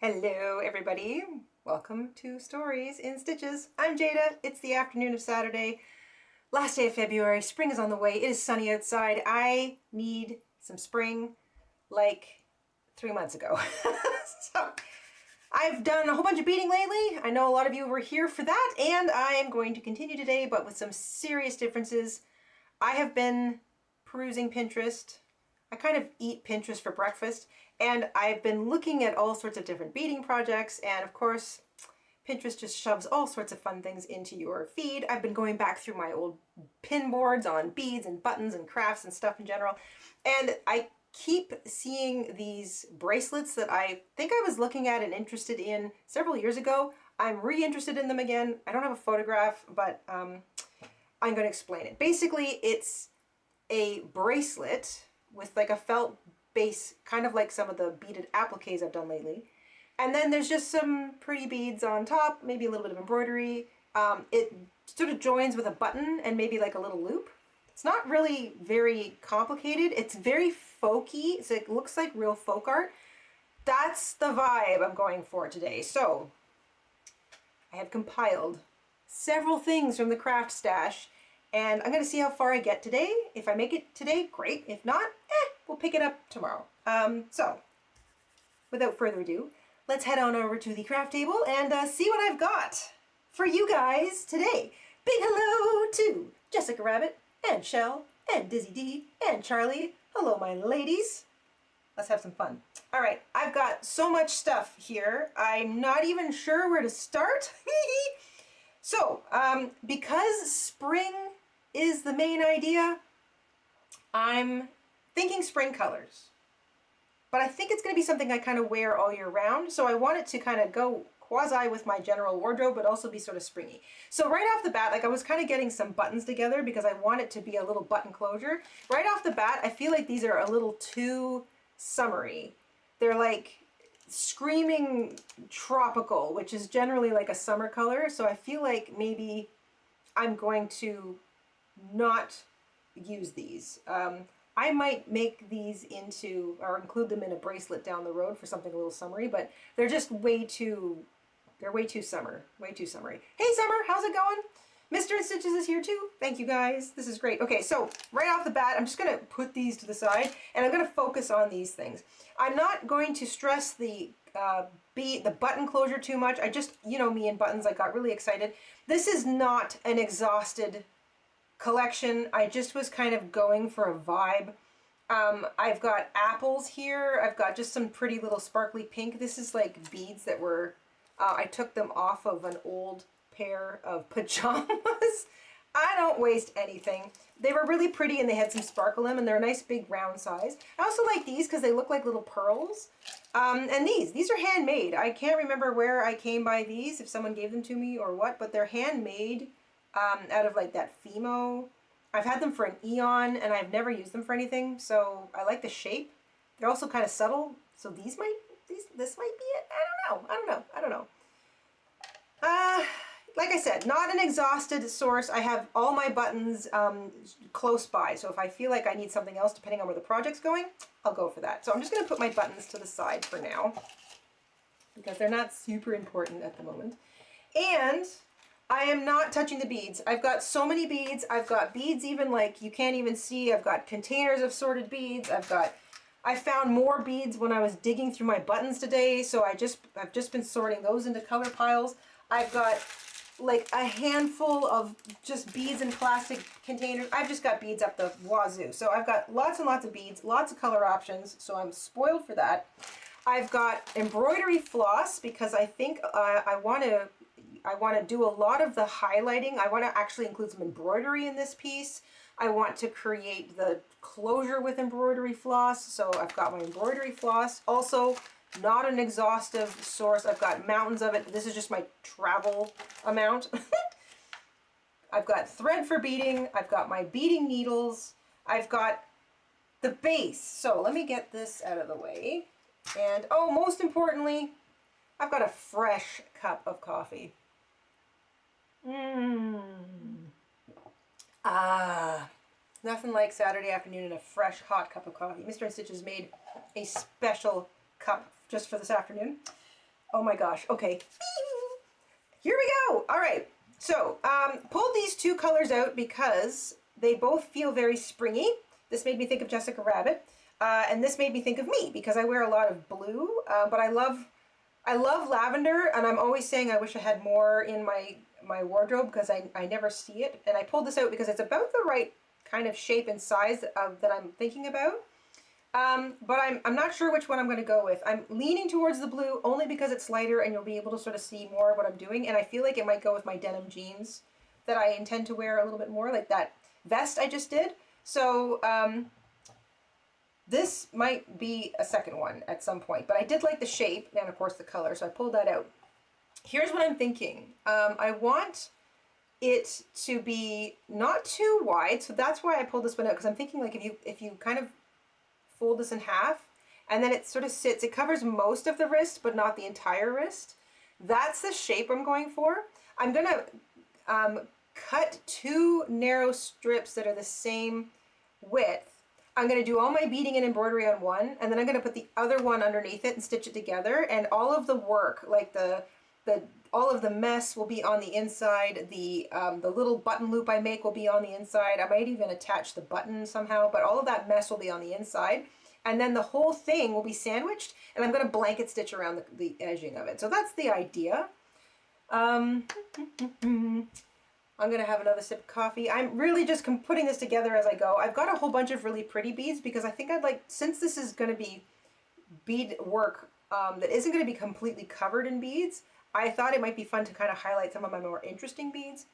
Hello everybody, welcome to Stories in Stitches. I'm Jada, it's the afternoon of Saturday, last day of February, spring is on the way, it is sunny outside. I need some spring like 3 months ago. So I've done a whole bunch of beading lately. I know a lot of you were here for that and I am going to continue today, but with some serious differences. I have been perusing Pinterest. I kind of eat Pinterest for breakfast, and I've been looking at all sorts of different beading projects, and of course, Pinterest just shoves all sorts of fun things into your feed. I've been going back through my old pin boards on beads and buttons and crafts and stuff in general, and I keep seeing these bracelets that I think I was looking at and interested in several years ago. I'm re-interested in them again. I don't have a photograph, but I'm going to explain it. Basically, it's a bracelet with like a felt base, kind of like some of the beaded appliques I've done lately. And then there's just some pretty beads on top, maybe a little bit of embroidery. It sort of joins with a button and maybe like a little loop. It's not really very complicated. It's very folky, so it looks like real folk art. That's the vibe I'm going for today. So I have compiled several things from the craft stash, and I'm going to see how far I get today. If I make it today, great. If not, we'll pick it up tomorrow. So without further ado, let's head on over to the craft table and see what I've got for you guys today. Big hello to Jessica Rabbit and Shell and Dizzy D and Charlie. Hello, my ladies. Let's have some fun. All right, I've got so much stuff here. I'm not even sure where to start. So, because spring is the main idea, I'm thinking spring colors. But I think it's going to be something I kind of wear all year round, so I want it to kind of go quasi with my general wardrobe, but also be sort of springy. So right off the bat, like I was kind of getting some buttons together because I want it to be a little button closure. Right off the bat, I feel like these are a little too summery. They're like screaming tropical, which is generally like a summer color. So I feel like maybe I'm going to not use these. I might make these into, or include them in a bracelet down the road for something a little summery, but they're just they're way too summery. Hey Summer, how's it going? Mr. InStitches is here too. Thank you guys. This is great. Okay, so right off the bat, I'm just going to put these to the side and I'm going to focus on these things. I'm not going to stress the button closure too much. I just, you know me and buttons, I got really excited. This is not an exhausted collection. I just was kind of going for a vibe. I've got apples here. I've got just some pretty little sparkly pink. This is like beads that were, I took them off of an old pair of pajamas. I don't waste anything. They were really pretty and they had some sparkle in them and they're a nice big round size. I also like these because they look like little pearls. And these are handmade. I can't remember where I came by these, if someone gave them to me or what, but they're handmade out of like that Fimo. I've had them for an eon and I've never used them for anything, so I like the shape. They're also kind of subtle, so this might be it. I don't know. Like I said, not an exhausted source. I have all my buttons close by, so if I feel like I need something else depending on where the project's going, I'll go for that. So I'm just going to put my buttons to the side for now because they're not super important at the moment. And I am not touching the beads. I've got so many beads. I've got beads even like you can't even see. I've got containers of sorted beads. I found more beads when I was digging through my buttons today, so I've just been sorting those into color piles. I've got like a handful of just beads in plastic containers. I've just got beads up the wazoo. So I've got lots and lots of beads, lots of color options, so I'm spoiled for that. I've got embroidery floss because I think I want to do a lot of the highlighting. I want to actually include some embroidery in this piece. I want to create the closure with embroidery floss, so I've got my embroidery floss. Also, not an exhaustive source. I've got mountains of it. This is just my travel amount. I've got thread for beading. I've got my beading needles. I've got the base. So let me get this out of the way. And oh, most importantly, I've got a fresh cup of coffee. Nothing like Saturday afternoon and a fresh hot cup of coffee. Mr. InStitches made a special cup just for this afternoon. Oh my gosh, okay. Here we go. All right, so pulled these two colors out because they both feel very springy. This made me think of Jessica Rabbit, and this made me think of me because I wear a lot of blue, but I love lavender, and I'm always saying I wish I had more in my wardrobe because I never see it. And I pulled this out because it's about the right kind of shape and size that I'm thinking about. But I'm not sure which one I'm going to go with. I'm leaning towards the blue only because it's lighter and you'll be able to sort of see more of what I'm doing. And I feel like it might go with my denim jeans that I intend to wear a little bit more, like that vest I just did. So this might be a second one at some point, but I did like the shape and of course the color, so I pulled that out. Here's what I'm thinking. I want it to be not too wide, so that's why I pulled this one out, because I'm thinking like if you kind of fold this in half and then it sort of sits, it covers most of the wrist but not the entire wrist. That's the shape I'm going for. I'm gonna cut two narrow strips that are the same width. I'm going to do all my beading and embroidery on one, and then I'm going to put the other one underneath it and stitch it together, and all of the work, like all of the mess will be on the inside. The little button loop I make will be on the inside. I might even attach the button somehow, but all of that mess will be on the inside. And then the whole thing will be sandwiched, and I'm going to blanket stitch around the edging of it. So that's the idea. I'm going to have another sip of coffee. I'm really just putting this together as I go. I've got a whole bunch of really pretty beads because I think I'd like, since this is going to be bead work that isn't going to be completely covered in beads, I thought it might be fun to kind of highlight some of my more interesting beads.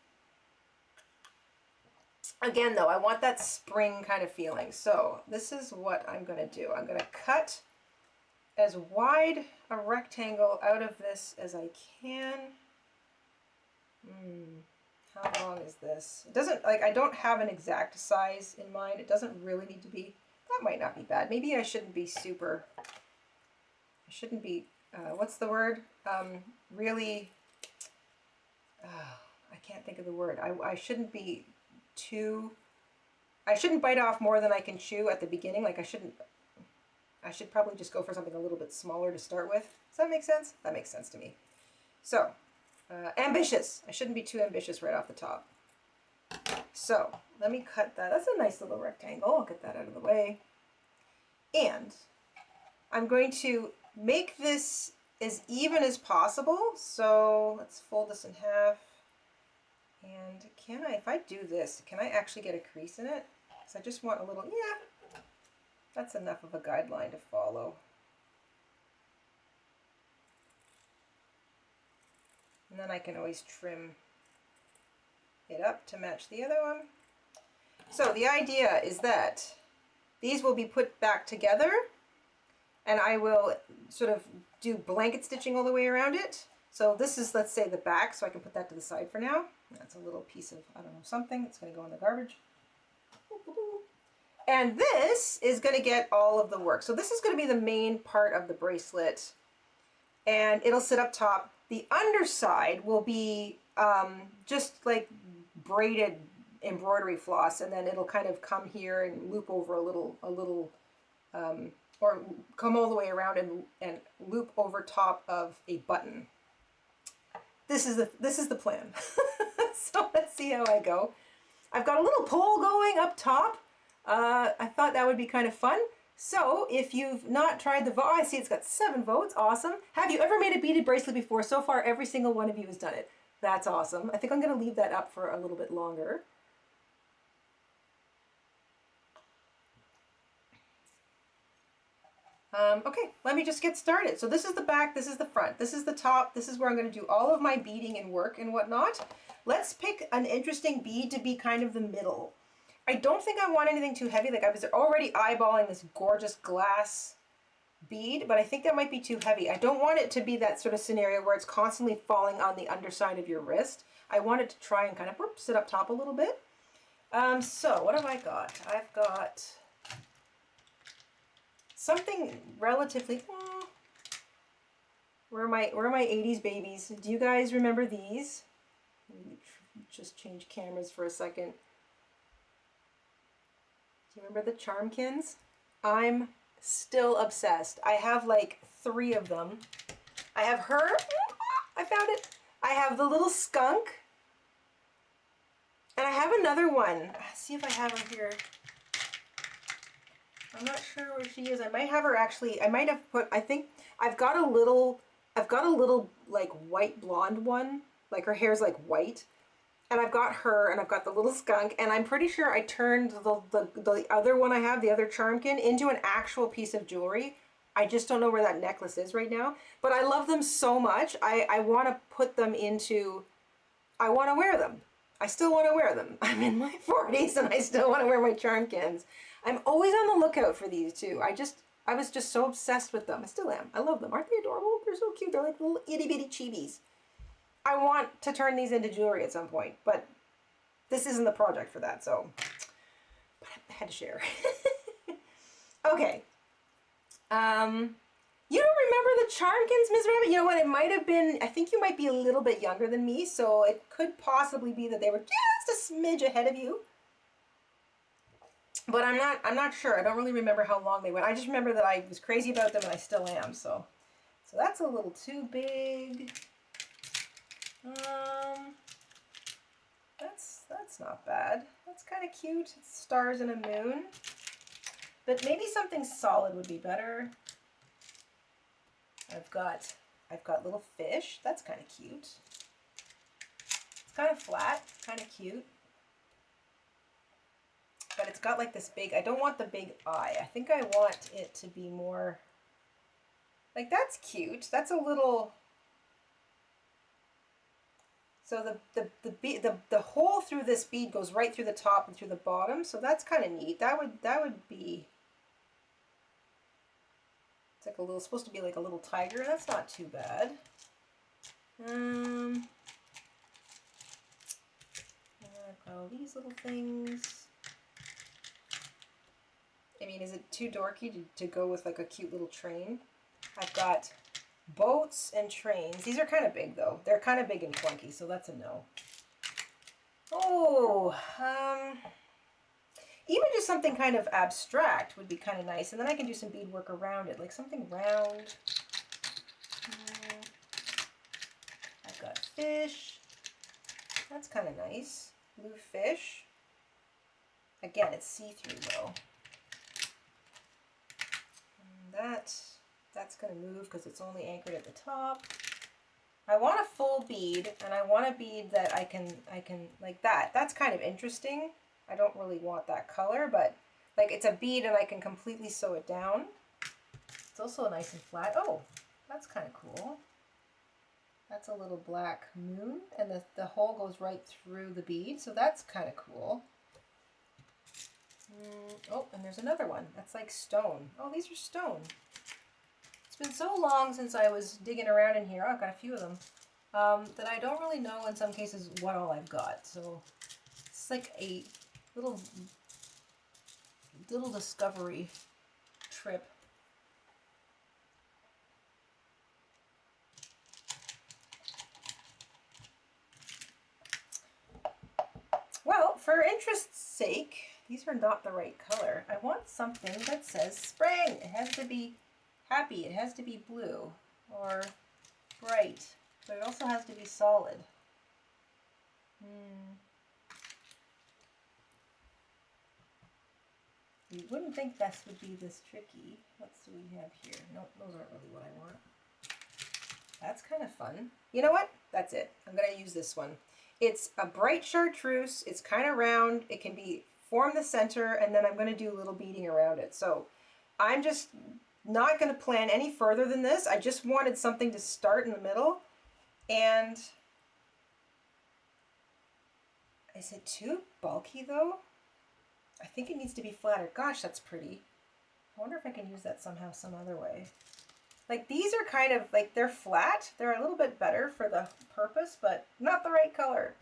Again, though, I want that spring kind of feeling. So this is what I'm going to do. I'm going to cut as wide a rectangle out of this as I can. How long is this? It doesn't, like, I don't have an exact size in mind. It doesn't really need to be, that might not be bad. Maybe I shouldn't be super, I shouldn't be, what's the word? Really, I can't think of the word. I shouldn't be too, I shouldn't bite off more than I can chew at the beginning. Like I should probably just go for something a little bit smaller to start with. Does that make sense? That makes sense to me. So, ambitious. I shouldn't be too ambitious right off the top. So let me cut that. That's a nice little rectangle. I'll get that out of the way. And I'm going to make this as even as possible. So let's fold this in half. And can I, if I do this, can I actually get a crease in it? Because I just want a little, yeah, that's enough of a guideline to follow. And then I can always trim it up to match the other one. So the idea is that these will be put back together, and I will sort of do blanket stitching all the way around it. So this is, let's say, the back, so I can put that to the side for now. That's a little piece of, I don't know, something. It's going to go in the garbage. And this is going to get all of the work. So this is going to be the main part of the bracelet, and it'll sit up top. The underside will be just like braided embroidery floss, and then it'll kind of come here and loop over a little, or come all the way around and loop over top of a button. This is the plan. So let's see how I go. I've got a little poll going up top. I thought that would be kind of fun. So if you've not tried the vote, I see it's got 7 votes. Awesome. Have you ever made a beaded bracelet before? So far, every single one of you has done it. That's awesome. I think I'm going to leave that up for a little bit longer. Okay, let me just get started. So this is the back, this is the front, this is the top, this is where I'm going to do all of my beading and work and whatnot. Let's pick an interesting bead to be kind of the middle. I don't think I want anything too heavy. Like I was already eyeballing this gorgeous glass bead, but I think that might be too heavy. I don't want it to be that sort of scenario where it's constantly falling on the underside of your wrist. I want it to try and kind of sit up top a little bit. So what have I got? I've got something relatively, where are my 80s babies? Do you guys remember these? Let me just change cameras for a second. Do you remember the Charmkins? I'm still obsessed. I have like 3 of them. I have her. I found it. I have the little skunk. And I have another one. Let's see if I have her here. I'm not sure where she is. I might have her actually. I might have put, I think I've got a little like white blonde one. Like her hair's like white. And I've got her and I've got the little skunk. And I'm pretty sure I turned the other one I have, the other charmkin, into an actual piece of jewelry. I just don't know where that necklace is right now. But I love them so much. I want to put them into, I want to wear them. I still want to wear them. I'm in my 40s and I still want to wear my charmkins. I'm always on the lookout for these too. I was just so obsessed with them. I still am. I love them. Aren't they adorable? They're so cute. They're like little itty bitty chibis. I want to turn these into jewelry at some point, but this isn't the project for that, so but I had to share. Okay. You don't remember the Charmkins, Ms. Rabbit? You know what? It might have been, I think you might be a little bit younger than me, so it could possibly be that they were just a smidge ahead of you. But I'm not sure. I don't really remember how long they went. I just remember that I was crazy about them and I still am, so that's a little too big. That's not bad. That's kind of cute. It's stars and a moon. But maybe something solid would be better. I've got little fish. That's kind of cute. It's kind of flat, kind of cute. But it's got like this big, I don't want the big eye. I think I want it to be more, like that's cute. That's a little, so the hole through this bead goes right through the top and through the bottom. So that's kind of neat. That would be, it's like a little, supposed to be like a little tiger. That's not too bad. I've got all these little things. I mean, is it too dorky to go with like a cute little train? I've got boats and trains. These are kind of big though. They're kind of big and clunky, so that's a no. Oh, even just something kind of abstract would be kind of nice. And then I can do some beadwork around it, like something round. I've got fish. That's kind of nice. Blue fish. Again, it's see-through though. That's going to move because it's only anchored at the top. I want a full bead, and I want a bead that I can like that. That's kind of interesting. I don't really want that color, but like it's a bead and I can completely sew it down. It's also nice and flat. Oh, that's kind of cool. That's a little black moon, and the hole goes right through the bead, so that's kind of cool. Oh, and there's another one. That's like stone. Oh, these are stone. It's been so long since I was digging around in here. Oh, I've got a few of them. That I don't really know in some cases what all I've got. So it's like a little discovery trip. Well, for interest's sake, these are not the right color. I want something that says spring. It has to be happy. It has to be blue or bright, but it also has to be solid. You wouldn't think this would be this tricky. What do we have here? Nope, those aren't really what I want. That's kind of fun. You know what? That's it. I'm going to use this one. It's a bright chartreuse. It's kind of round. It can be form the center, and then I'm going to do a little beading around it. So I'm just not going to plan any further than this. I just wanted something to start in the middle. And is it too bulky though? I think it needs to be flatter. Gosh, that's pretty. I wonder if I can use that somehow, some other way. Like these are kind of like, they're flat. They're a little bit better for the purpose, but not the right color.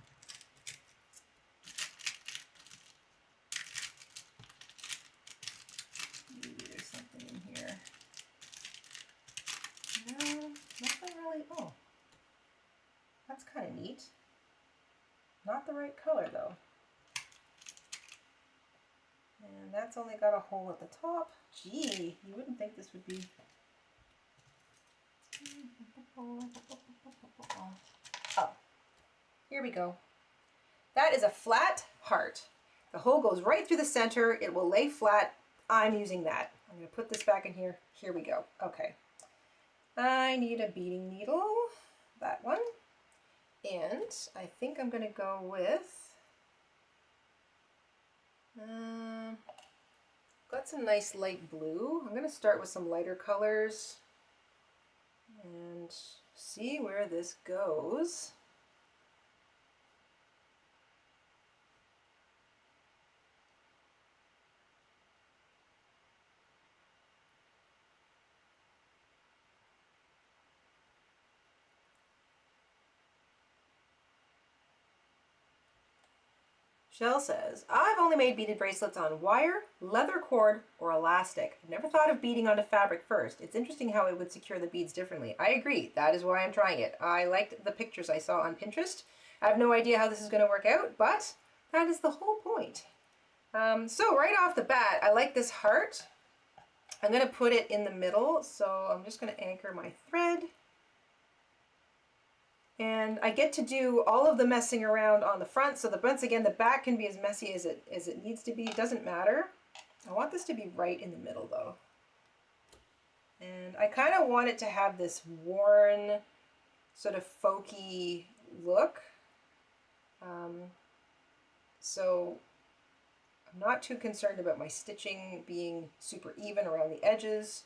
Maybe there's something in here. No, nothing really. Oh, that's kind of neat. Not the right color though. And that's only got a hole at the top. Gee, you wouldn't think this would be. Oh, here we go. That is a flat heart. The hole goes right through the center. It will lay flat. I'm using that. I'm going to put this back in here. Here we go. Okay. I need a beading needle. That one. And I think I'm going to go with... got some nice light blue. I'm going to start with some lighter colors and see where this goes. Shell says, I've only made beaded bracelets on wire, leather cord, or elastic. I've never thought of beading onto fabric first. It's interesting how it would secure the beads differently. I agree. That is why I'm trying it. I liked the pictures I saw on Pinterest. I have no idea how this is going to work out, but that is the whole point. So right off the bat, I like this heart. I'm going to put it in the middle, so I'm just going to anchor my thread. And I get to do all of the messing around on the front, so once again, the back can be as messy as it needs to be. It doesn't matter. I want this to be right in the middle, though. And I kind of want it to have this worn, sort of folky look. So I'm not too concerned about my stitching being super even around the edges.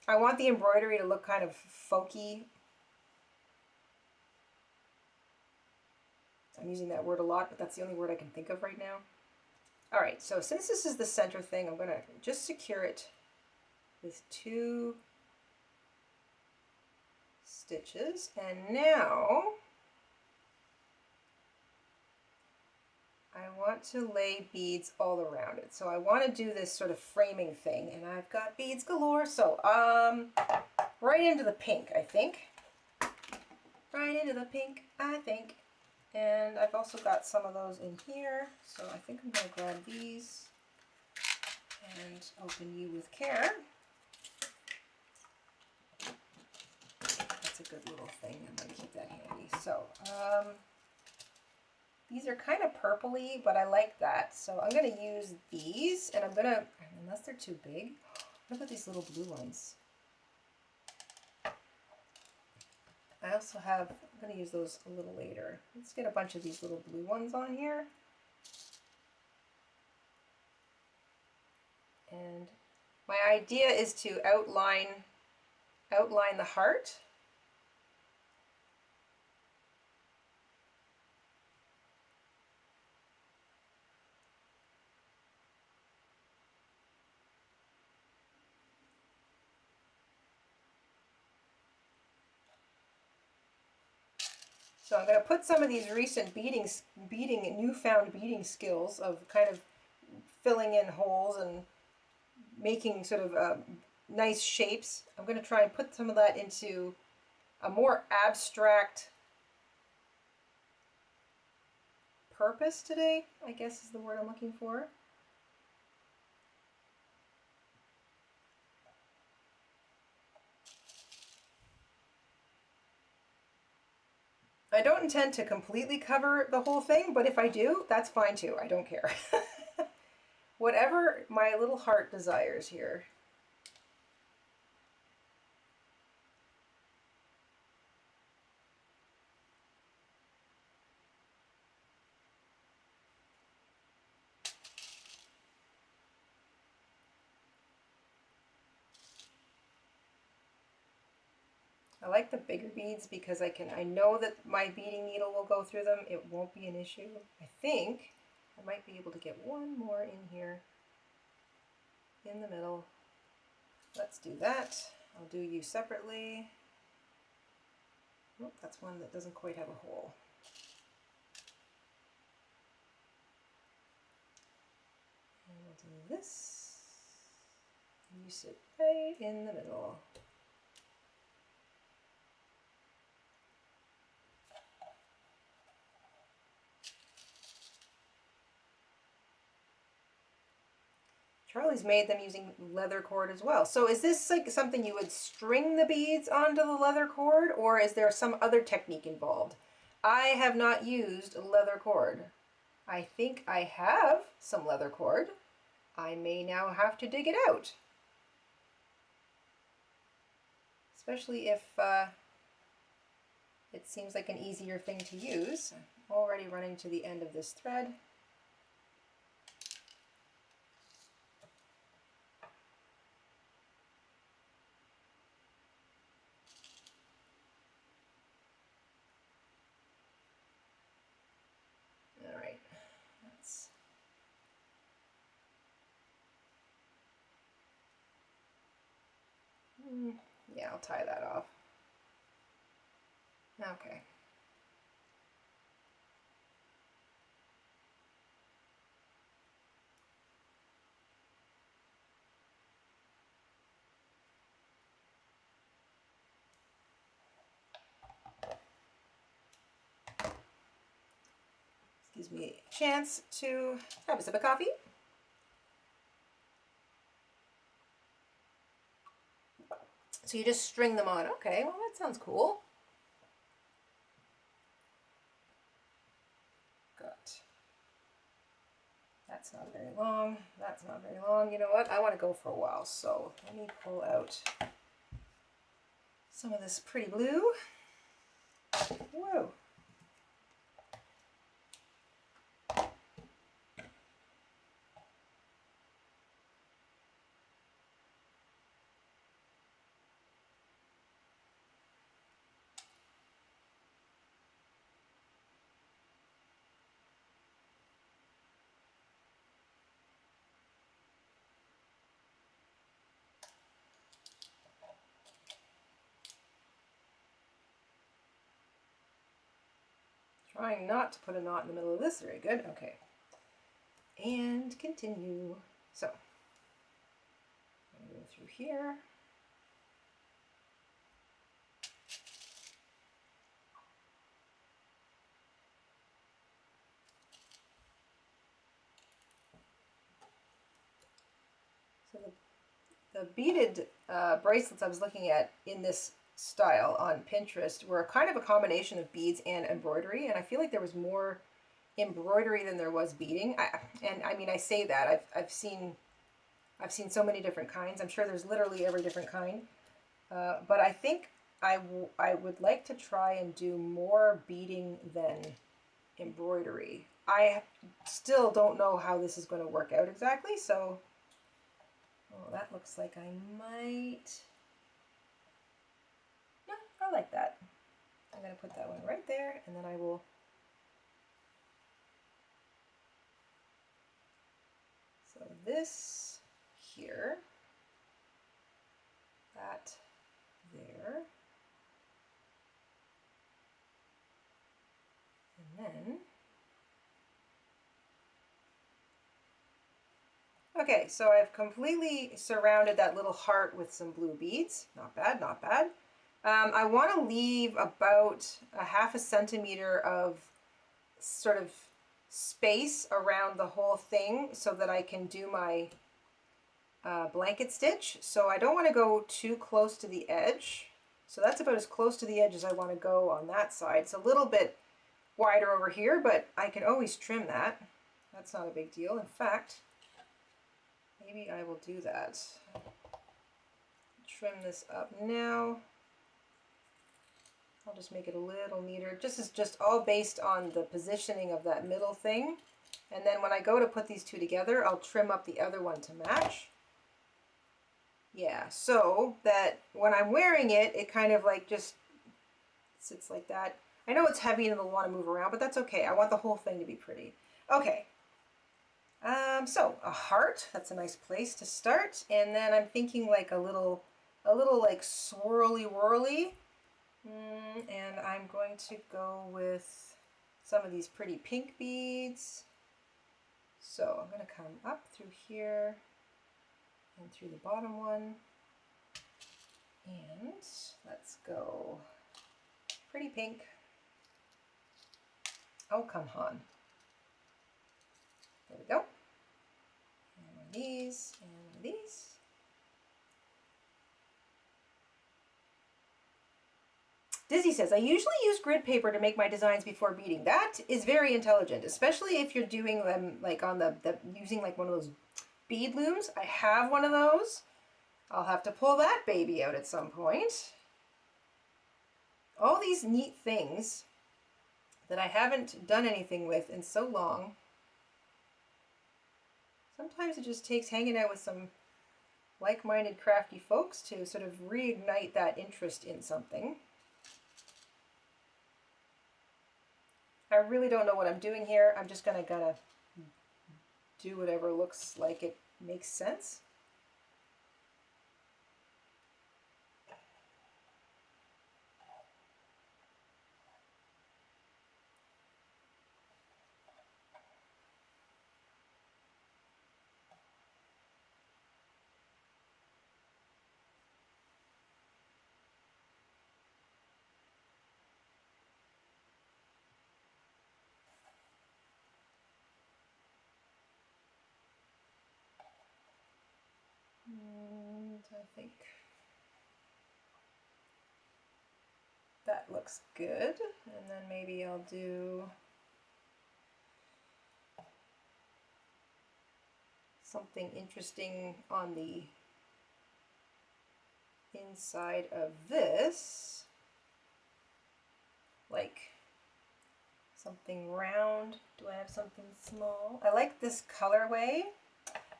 I want the embroidery to look kind of folky. I'm using that word a lot, but that's the only word I can think of right now. All right, so since this is the center thing, I'm going to just secure it with 2 stitches. And now I want to lay beads all around it. So I want to do this sort of framing thing, and I've got beads galore. So right into the pink, I think. Right into the pink, I think. And I've also got some of those in here, so I think I'm going to grab these and open you with care. That's a good little thing. I'm going to keep that handy. So these are kind of purpley, but I like that. So I'm going to use these, and I'm going to, unless they're too big, what about these little blue ones? I also have, I'm going to use those a little later. Let's get a bunch of these little blue ones on here. And my idea is to outline the heart. So I'm going to put some of these recent newfound beading skills of kind of filling in holes and making sort of nice shapes. I'm going to try and put some of that into a more abstract purpose today, I guess is the word I'm looking for. I don't intend to completely cover the whole thing, but if I do, that's fine too. I don't care. Whatever my little heart desires here. I like the bigger beads because I know that my beading needle will go through them. It won't be an issue. I think I might be able to get one more in here in the middle. Let's do that. I'll do you separately. Oh, that's one that doesn't quite have a hole. And we'll do this. You sit right in the middle. Charlie's made them using leather cord as well. So is this like something you would string the beads onto the leather cord, or is there some other technique involved? I have not used leather cord. I think I have some leather cord. I may now have to dig it out. Especially if it seems like an easier thing to use. I'm already running to the end of this thread. All right, yeah, I'll tie that off. Okay. Gives me a chance to have a sip of coffee. So you just string them on. Okay, well that sounds cool. Good. That's not very long. That's not very long. You know what? I want to go for a while, so let me pull out some of this pretty blue. Whoa. Trying not to put a knot in the middle of this. Very good. Okay. And continue. So, I'm going to go through here. So the beaded bracelets I was looking at in this style on Pinterest were kind of a combination of beads and embroidery, and I feel like there was more embroidery than there was beading. I mean, I say that I've seen so many different kinds. I'm sure there's literally every different kind, but I think I would like to try and do more beading than embroidery. I still don't know how this is going to work out exactly, so oh, that looks like I might. No, I like that. I'm going to put that one right there, and then I will. So this here, that there, and then. Okay, so I've completely surrounded that little heart with some blue beads. Not bad, not bad. I want to leave about a ½ centimeter of sort of space around the whole thing so that I can do my blanket stitch. So I don't want to go too close to the edge. So that's about as close to the edge as I want to go on that side. It's a little bit wider over here, but I can always trim that. That's not a big deal. In fact, maybe I will do that. Trim this up now. I'll just make it a little neater. This is just all based on the positioning of that middle thing. And then when I go to put these two together, I'll trim up the other one to match. Yeah, so that when I'm wearing it, it kind of like just sits like that. I know it's heavy and it'll want to move around, but that's okay. I want the whole thing to be pretty. Okay. So a heart, that's a nice place to start. And then I'm thinking like a little like swirly whirly. And I'm going to go with some of these pretty pink beads. So I'm going to come up through here and through the bottom one. And let's go pretty pink. Oh, come on. There we go. And these and these. Dizzy says, I usually use grid paper to make my designs before beading. That is very intelligent, especially if you're doing them like on using like one of those bead looms. I have one of those. I'll have to pull that baby out at some point. All these neat things that I haven't done anything with in so long. Sometimes it just takes hanging out with some like-minded crafty folks to sort of reignite that interest in something. I really don't know what I'm doing here. I'm just gonna do whatever looks like it makes sense. And I think that looks good. And then maybe I'll do something interesting on the inside of this, like something round. Do I have something small? I like this colorway.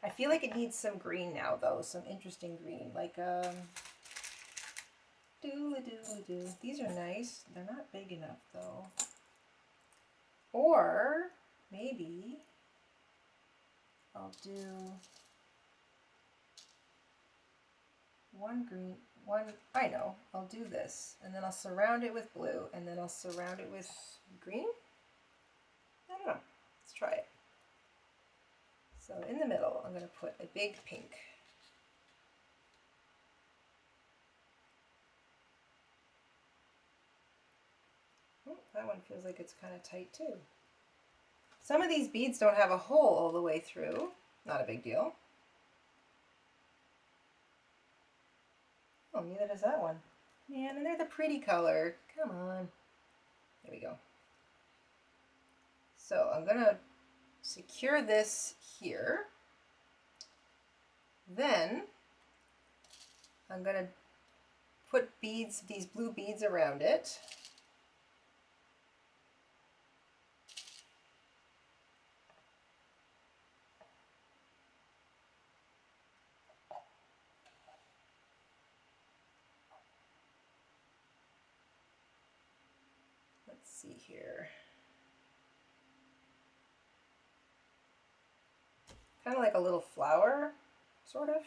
I feel like it needs some green now though, some interesting green, like doodly-doodly-doo. These are nice. They're not big enough though. Or maybe I'll do one green, I know, I'll do this, and then I'll surround it with blue, and then I'll surround it with green? I don't know. Let's try it. So in the middle, I'm going to put a big pink. Oh, that one feels like it's kind of tight too. Some of these beads don't have a hole all the way through. Not a big deal. Oh, neither does that one. Man, and they're the pretty color. Come on. There we go. So I'm going to secure this here. Then I'm going to put beads, these blue beads around it. Let's see here. Kind of like a little flower, sort of.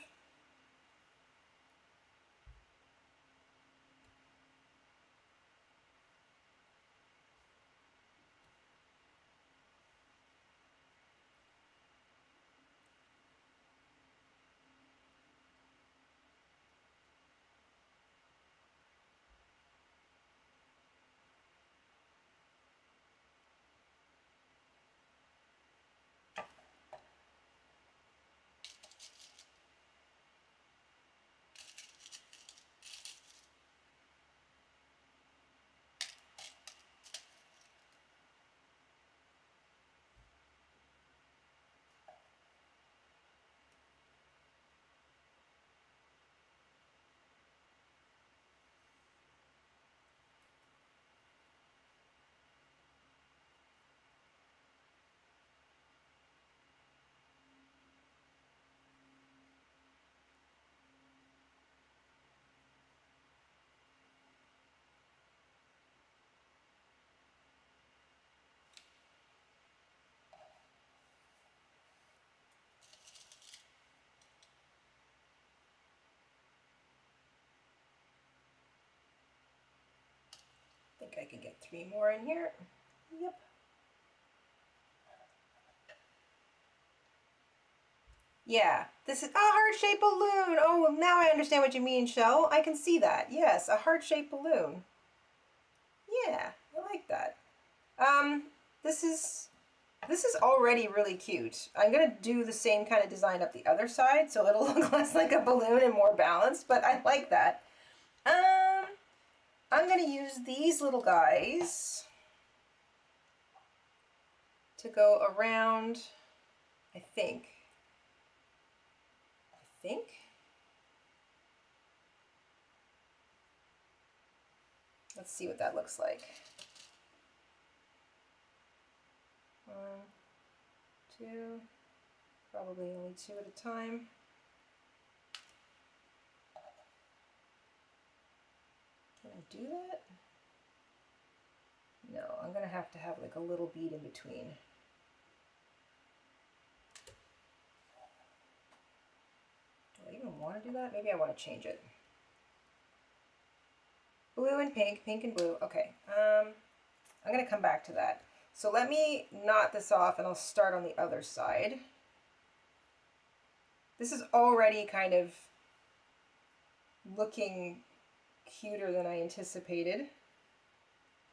I think I can get 3 more in here. Yep. Yeah, this is a heart-shaped balloon. Oh, well, now I understand what you mean, Shell. I can see that. Yes, a heart-shaped balloon. Yeah, I like that. This is This is already really cute. I'm gonna do the same kind of design up the other side so it'll look less like a balloon and more balanced, but I like that. I'm gonna use these little guys to go around, I think. Let's see what that looks like. 1, 2, probably only 2 at a time. Can I do that? No, I'm gonna have to have like a little bead in between. Do I even want to do that? Maybe I want to change it. Blue and pink, pink and blue. Okay, I'm gonna come back to that. So let me knot this off and I'll start on the other side. This is already kind of looking cuter than I anticipated.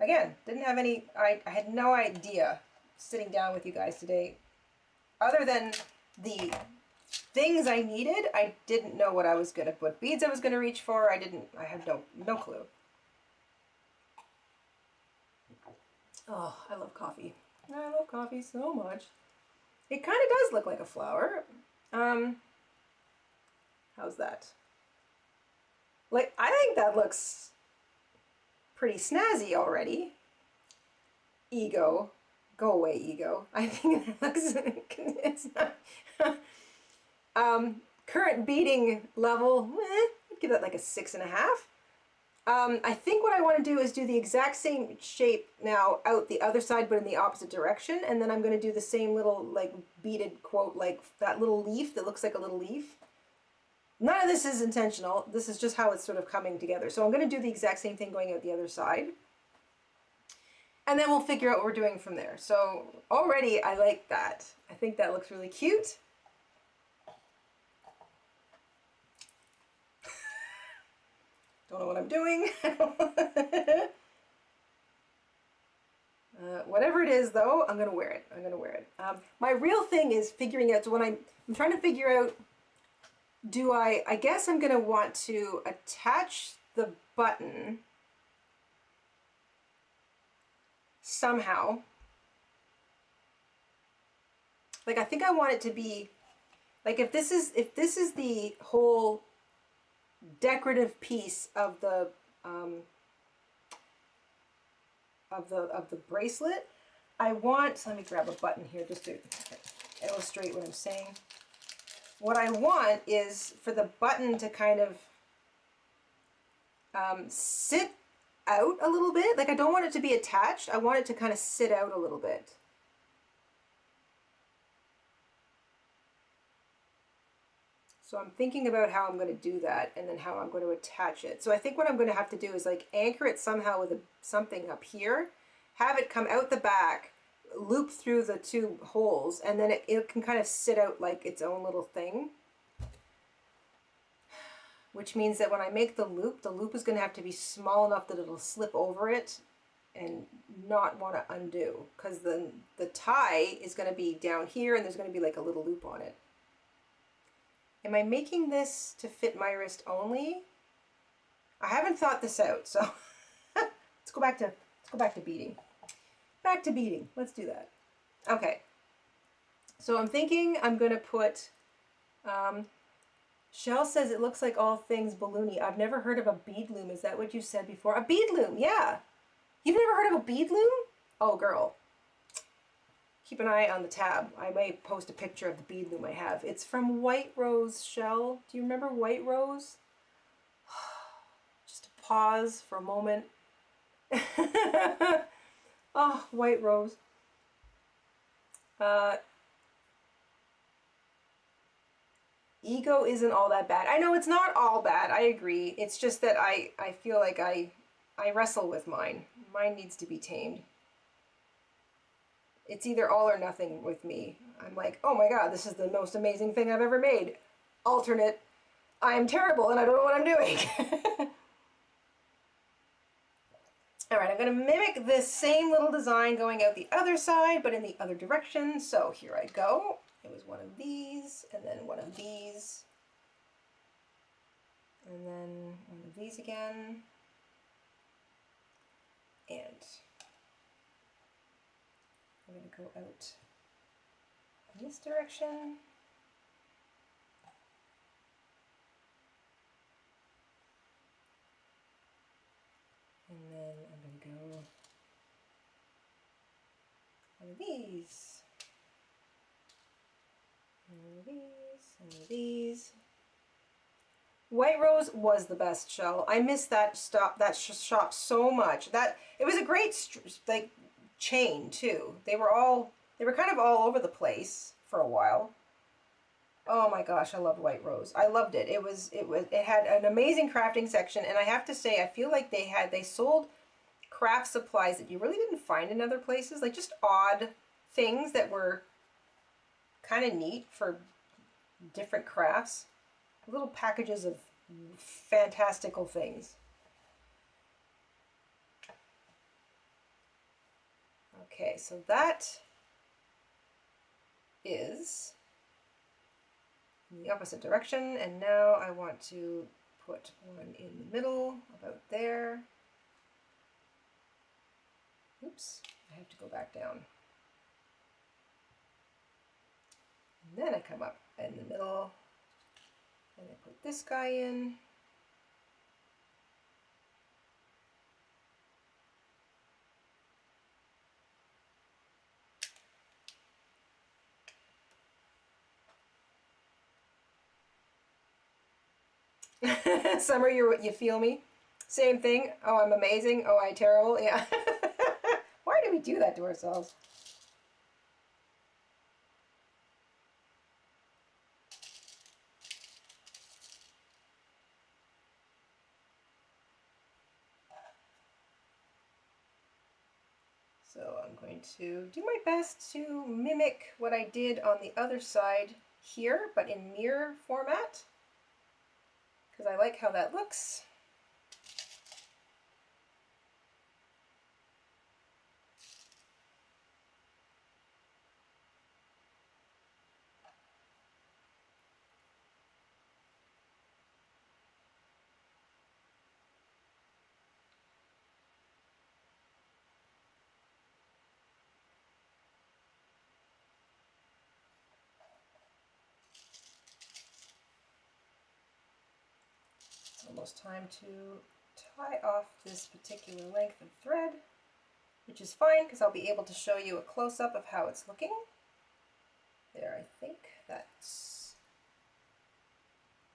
Again, didn't have any, I had no idea sitting down with you guys today. Other than the things I needed, I didn't know what beads I was gonna reach for. I had no clue. Oh, I love coffee. I love coffee so much. It kind of does look like a flower. How's that? Like, I think that looks pretty snazzy already. Ego. Go away, ego. I think that looks, it's not. Current beading level, I'd give that like a 6.5. I think what I want to do is do the exact same shape now out the other side, but in the opposite direction. And then I'm going to do the same little like beaded quote, like that little leaf that looks like a little leaf. None of this is intentional. This is just how it's sort of coming together. So I'm going to do the exact same thing going out the other side. And then we'll figure out what we're doing from there. So already I like that. I think that looks really cute. Don't know what I'm doing. Whatever it is, though, I'm gonna wear it. I'm gonna wear it. My real thing is figuring out. So when I'm trying to figure out, I guess I'm gonna want to attach the button somehow. Like I think I want it to be like if this is the whole decorative piece of the bracelet. I want, so let me grab a button here just to illustrate what I'm saying. What I want is for the button to kind of sit out a little bit. Like I don't want it to be attached. I want it to kind of sit out a little bit. So I'm thinking about how I'm going to do that and then how I'm going to attach it. So I think what I'm going to have to do is like anchor it somehow with something up here, have it come out the back, loop through the 2 holes, and then it can kind of sit out like its own little thing. Which means that when I make the loop is going to have to be small enough that it'll slip over it and not want to undo. Because then the tie is going to be down here and there's going to be like a little loop on it. Am I making this to fit my wrist only? I haven't thought this out, so let's go back to beading. Back to beading. Let's do that. Okay. So I'm thinking I'm going to put Shell says it looks like all things balloony. I've never heard of a bead loom. Is that what you said before? A bead loom, yeah. You've never heard of a bead loom? Oh, girl. Keep an eye on the tab. I may post a picture of the bead loom I have. It's from White Rose, Shell. Do you remember White Rose? Just to pause for a moment. Oh, White Rose. Ego isn't all that bad. I know it's not all bad. I agree. It's just that I feel like I wrestle with mine. Mine needs to be tamed. It's either all or nothing with me. I'm like, oh my god, this is the most amazing thing I've ever made. Alternate, I am terrible and I don't know what I'm doing. All right, I'm going to mimic this same little design going out the other side, but in the other direction. So here I go. It was one of these, and then one of these, and then one of these again, and I'm going to go out in this direction. And then I'm going to go one of these, and one of these, and one of these. White Rose was the best shell. I miss that shop so much. It was a great like chain too. They were kind of all over the place for a while. Oh my gosh, I loved White Rose. I loved it. It had an amazing crafting section, and I have to say, I feel like they sold craft supplies that you really didn't find in other places, like just odd things that were kind of neat for different crafts. Little packages of fantastical things. Okay, so that is in the opposite direction, and now I want to put one in the middle, about there. Oops, I have to go back down. And then I come up in the middle, and I put this guy in. Summer, you feel me? Same thing. Oh, I'm amazing. Oh, I terrible. Yeah. Why do we do that to ourselves? So I'm going to do my best to mimic what I did on the other side here, but in mirror format, because I like how that looks. Almost time to tie off this particular length of thread, which is fine because I'll be able to show you a close-up of how it's looking. There, I think that's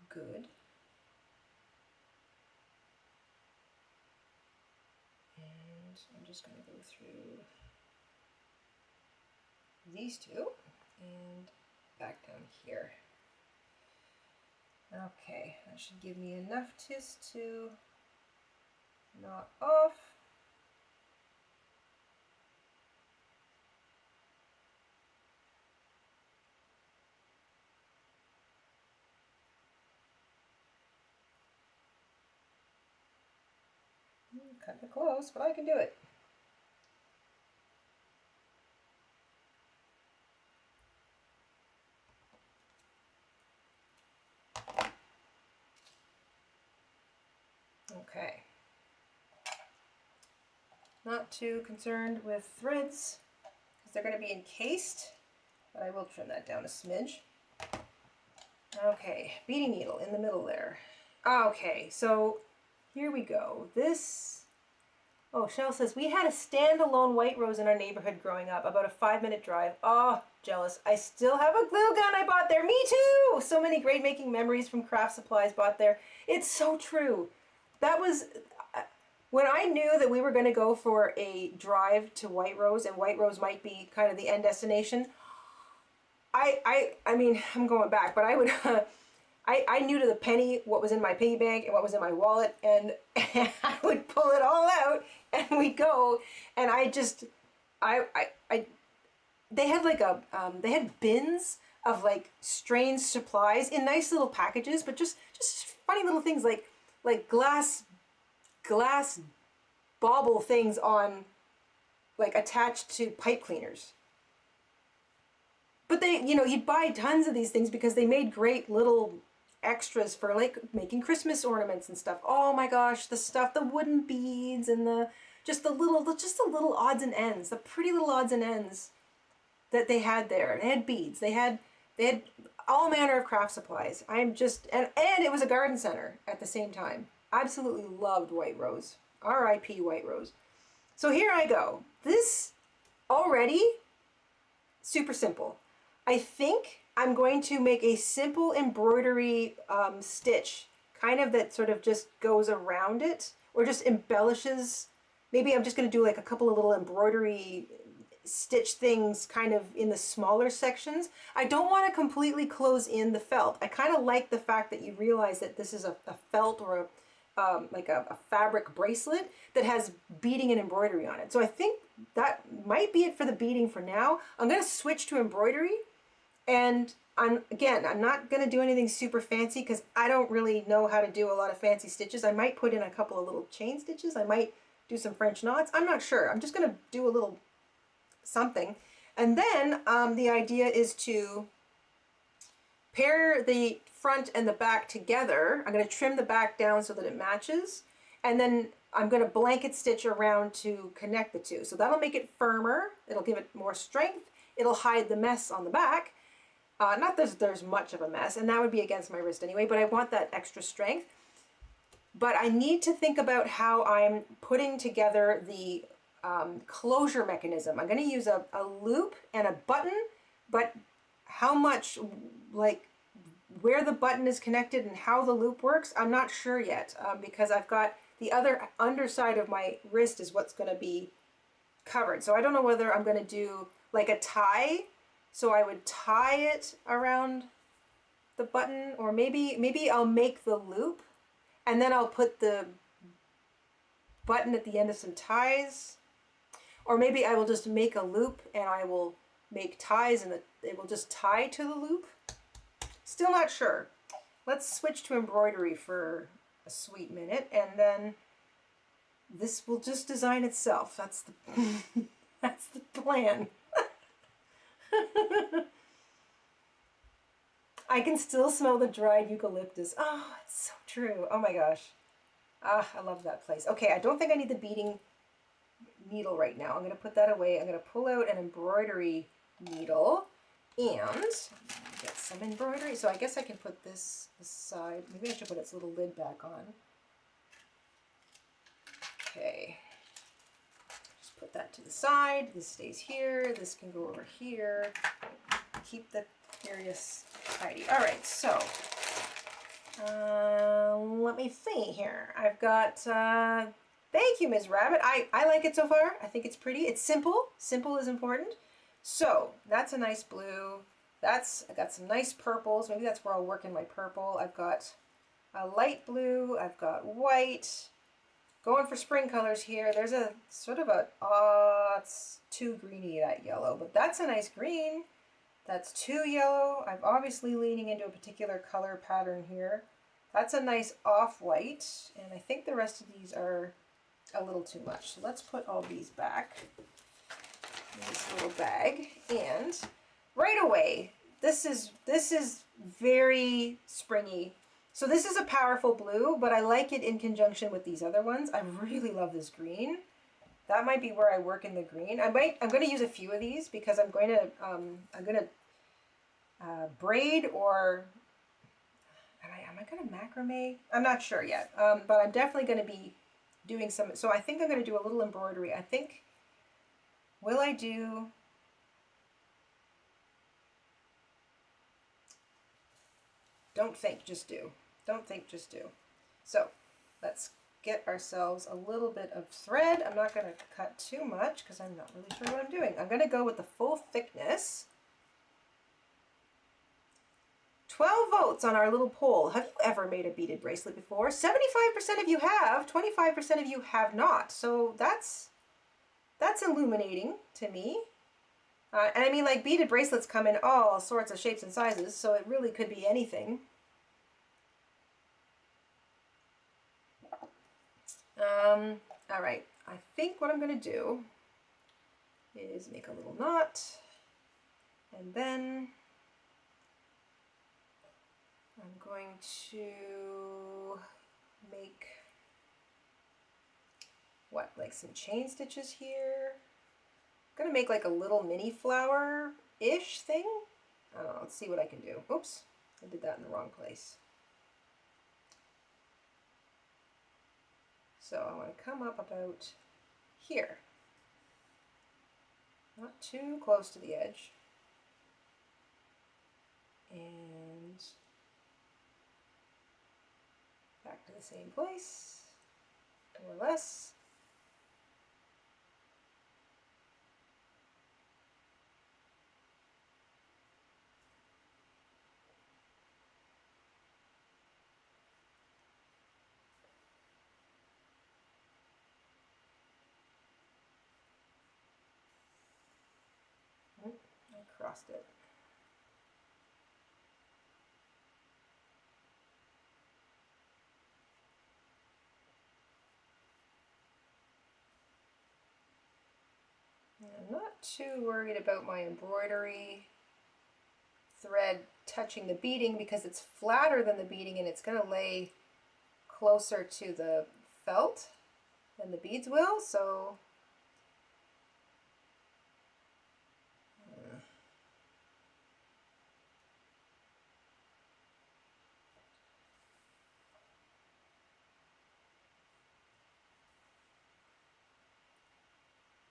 good. And I'm just going to go through these two and back down here. Okay, that should give me enough just to knot off. Kind of close, but I can do it. Okay. Not too concerned with threads because they're going to be encased, but I will trim that down a smidge. Okay, beading needle in the middle there. Okay, so here we go. Oh, Shell says, we had a standalone White Rose in our neighborhood growing up, about a 5-minute drive. Oh, jealous. I still have a glue gun I bought there. Me too! So many great making memories from craft supplies bought there. It's so true. That was, when I knew that we were going to go for a drive to White Rose, and White Rose might be kind of the end destination, I mean, I'm going back, but I would... I knew to the penny what was in my piggy bank and what was in my wallet, and I would pull it all out, and we'd go, and they had like they had bins of like strange supplies in nice little packages, but just funny little things like glass bauble things on, like attached to pipe cleaners. But they, you know, you'd buy tons of these things because they made great little extras for like making Christmas ornaments and stuff. Oh my gosh, the stuff, the wooden beads and just the little odds and ends, the pretty little odds and ends that they had there. They had beads. They had all manner of craft supplies. I'm just, and it was a garden center at the same time. Absolutely loved White Rose. R.I.P. White Rose. So here I go. This already super simple. I think I'm going to make a simple embroidery stitch, kind of that sort of just goes around it or just embellishes. Maybe I'm just going to do like a couple of little embroidery stitch things kind of in the smaller sections. I don't want to completely close in the felt. I kind of like the fact that you realize that this is a felt or like a fabric bracelet that has beading and embroidery on it. So I think that might be it for the beading for now. I'm going to switch to embroidery, and I'm not going to do anything super fancy because I don't really know how to do a lot of fancy stitches. I might put in a couple of little chain stitches. I might do some French knots. I'm not sure. I'm just going to do a little something. And then the idea is to pair the front and the back together. I'm going to trim the back down so that it matches. And then I'm going to blanket stitch around to connect the two. So that'll make it firmer. It'll give it more strength. It'll hide the mess on the back. Not that there's much of a mess, and that would be against my wrist anyway, but I want that extra strength. But I need to think about how I'm putting together the closure mechanism. I'm going to use a loop and a button, but how much, like where the button is connected and how the loop works, I'm not sure yet, because I've got the other underside of my wrist is what's going to be covered. So I don't know whether I'm going to do like a tie. So I would tie it around the button, or maybe I'll make the loop and then I'll put the button at the end of some ties. Or maybe I will just make a loop and I will make ties and it will just tie to the loop. Still not sure. Let's switch to embroidery for a sweet minute, and then this will just design itself. That's the that's the plan. I can still smell the dried eucalyptus. Oh, it's so true. Oh my gosh. Ah, I love that place. Okay, I don't think I need the beading needle right now. I'm going to put that away. I'm going to pull out an embroidery needle and get some embroidery. So I guess I can put this aside. Maybe I should put its little lid back on. Okay. Just put that to the side. This stays here. This can go over here. Keep the areas tidy. All right, so let me see here. I've got, thank you, Ms. Rabbit. I like it so far. I think it's pretty. It's simple. Simple is important. So that's a nice blue. I got some nice purples. Maybe that's where I'll work in my purple. I've got a light blue. I've got white. Going for spring colors here. There's a sort of a, it's too greeny, that yellow, but that's a nice green. That's too yellow. I'm obviously leaning into a particular color pattern here. That's a nice off-white, and I think the rest of these are a little too much. So let's put all these back in this little bag. And right away, this is very springy. So this is a powerful blue, but I like it in conjunction with these other ones. I really love this green. That might be where I work in the green. I'm going to use a few of these because I'm going to braid, or am I going to macrame? I'm not sure yet, but I'm definitely going to be doing some. So I think I'm going to do a little embroidery. I think, will I do? Don't think, just do. Don't think, just do. So let's get ourselves a little bit of thread. I'm not going to cut too much because I'm not really sure what I'm doing. I'm going to go with the full thickness. 12 votes on our little poll. Have you ever made a beaded bracelet before? 75% of you have, 25% of you have not. So that's illuminating to me. And I mean, like, beaded bracelets come in all sorts of shapes and sizes, so it really could be anything. All right, I think what I'm going to do is make a little knot, and then I'm going to make what, like some chain stitches here. I'm gonna make like a little mini flower-ish thing. I don't know, let's see what I can do. Oops, I did that in the wrong place. So I want to come up about here. Not too close to the edge. And back to the same place, more or less. I crossed it. I'm not too worried about my embroidery thread touching the beading because it's flatter than the beading and it's going to lay closer to the felt than the beads will, so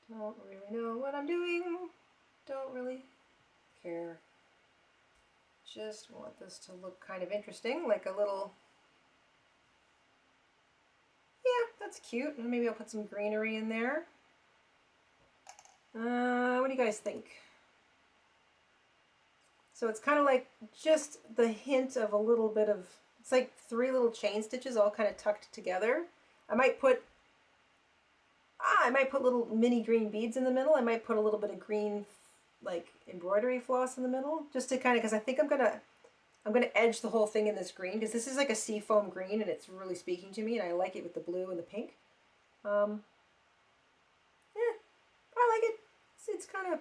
don't really know what I'm doing. Don't really care. Just want this to look kind of interesting, like a little, yeah, that's cute. Maybe I'll put some greenery in there. What do you guys think? So it's kind of like just the hint of a little bit of, it's like 3 little chain stitches all kind of tucked together. I might put little mini green beads in the middle. I might put a little bit of green like embroidery floss in the middle, just to kind of, because I think I'm gonna edge the whole thing in this green, because this is like a seafoam green and it's really speaking to me, and I like it with the blue and the pink. I like it. It's kind of,